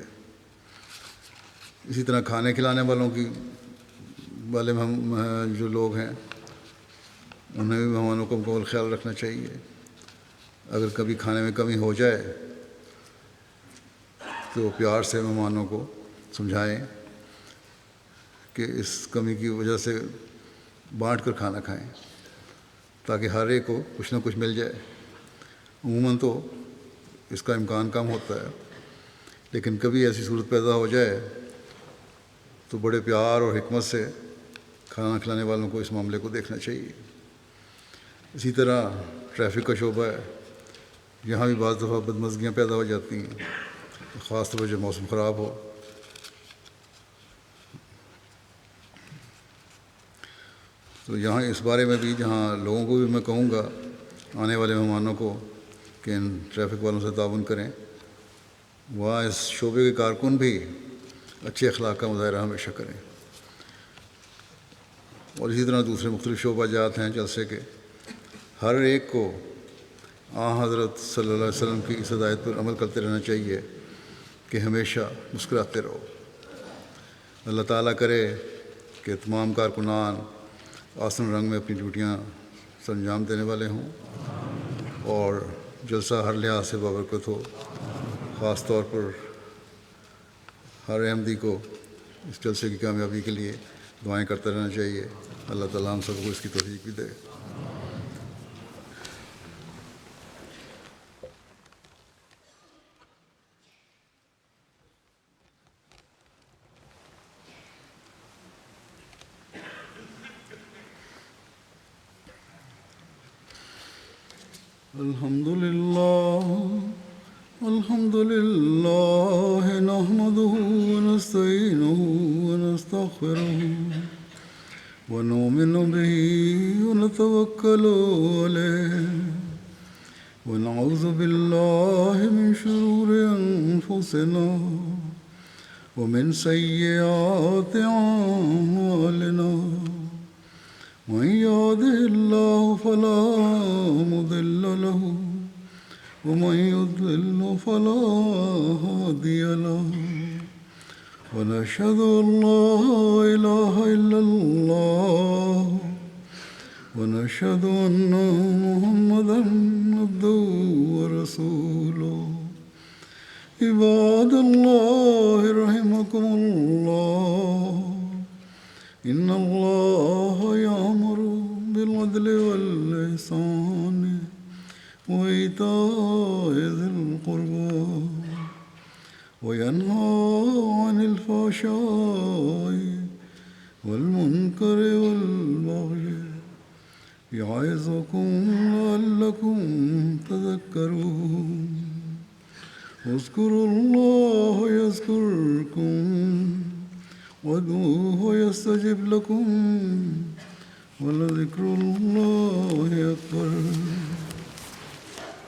S1: اسی طرح کھانے کھلانے والے جو لوگ ہیں انہیں بھی مہمانوں کا مکمل خیال رکھنا چاہیے۔ اگر کبھی کھانے میں کمی ہو جائے تو پیار سے مہمانوں کو سمجھائیں کہ اس کمی کی وجہ سے بانٹ کر کھانا کھائیں تاکہ ہر ایک کو کچھ نہ کچھ مل جائے۔ عموماً تو اس کا امکان کم ہوتا ہے، لیکن کبھی ایسی صورت پیدا ہو جائے تو بڑے پیار اور حکمت سے کھانا کھلانے والوں کو اس معاملے کو دیکھنا چاہیے۔ اسی طرح ٹریفک کا شعبہ ہے، یہاں بھی بعض دفعہ بدمزگیاں پیدا ہو جاتی ہیں، خاص طور پر جب موسم خراب ہو. تو یہاں اس بارے میں بھی جہاں لوگوں کو بھی میں کہوں گا آنے والے مہمانوں کو کہ ان ٹریفک والوں سے تعاون کریں، وہاں اس شعبے کے کارکن بھی اچھے اخلاق کا مظاہرہ ہمیشہ کریں. اور اسی طرح دوسرے مختلف شعبہ جات ہیں جلسے کے، ہر ایک کو حضرت صلی اللہ علیہ وسلم کی اس ہدایت پر عمل کرتے رہنا چاہیے کہ ہمیشہ مسکراتے رہو. اللہ تعالیٰ کرے کہ تمام کارکنان آسن رنگ میں اپنی ڈیوٹیاں سر انجام دینے والے ہوں اور جلسہ ہر لحاظ سے بابرکت ہو. خاص طور پر ہر احمدی کو اس جلسے کی کامیابی کے لیے دعائیں کرتے رہنا چاہیے. اللہ تعالیٰ ہم سب کو اس کی توفیق بھی دے. الحمد لله نحمده ونستعينه ونستغفره ونؤمن به ونتوكل عليه ونعوذ بالله من شرور أنفسنا ومن سيئات أعمالنا. من يهده الله فلا مضل له ومن يضلل فلا هادي له. ونشهد أن لا إله إلا الله ونشهد أن محمدا عبده ورسوله. عباد الله رحمكم الله، إن الله يأمر بالعدل والإحسان وإيتاء ذي القربى وينهى عن الفحشاء والمنكر والبغي يعظكم لعلكم تذكرون. اذكروا الله يذكركم وادعوه يستجب لكم ولذكر الله أكبر.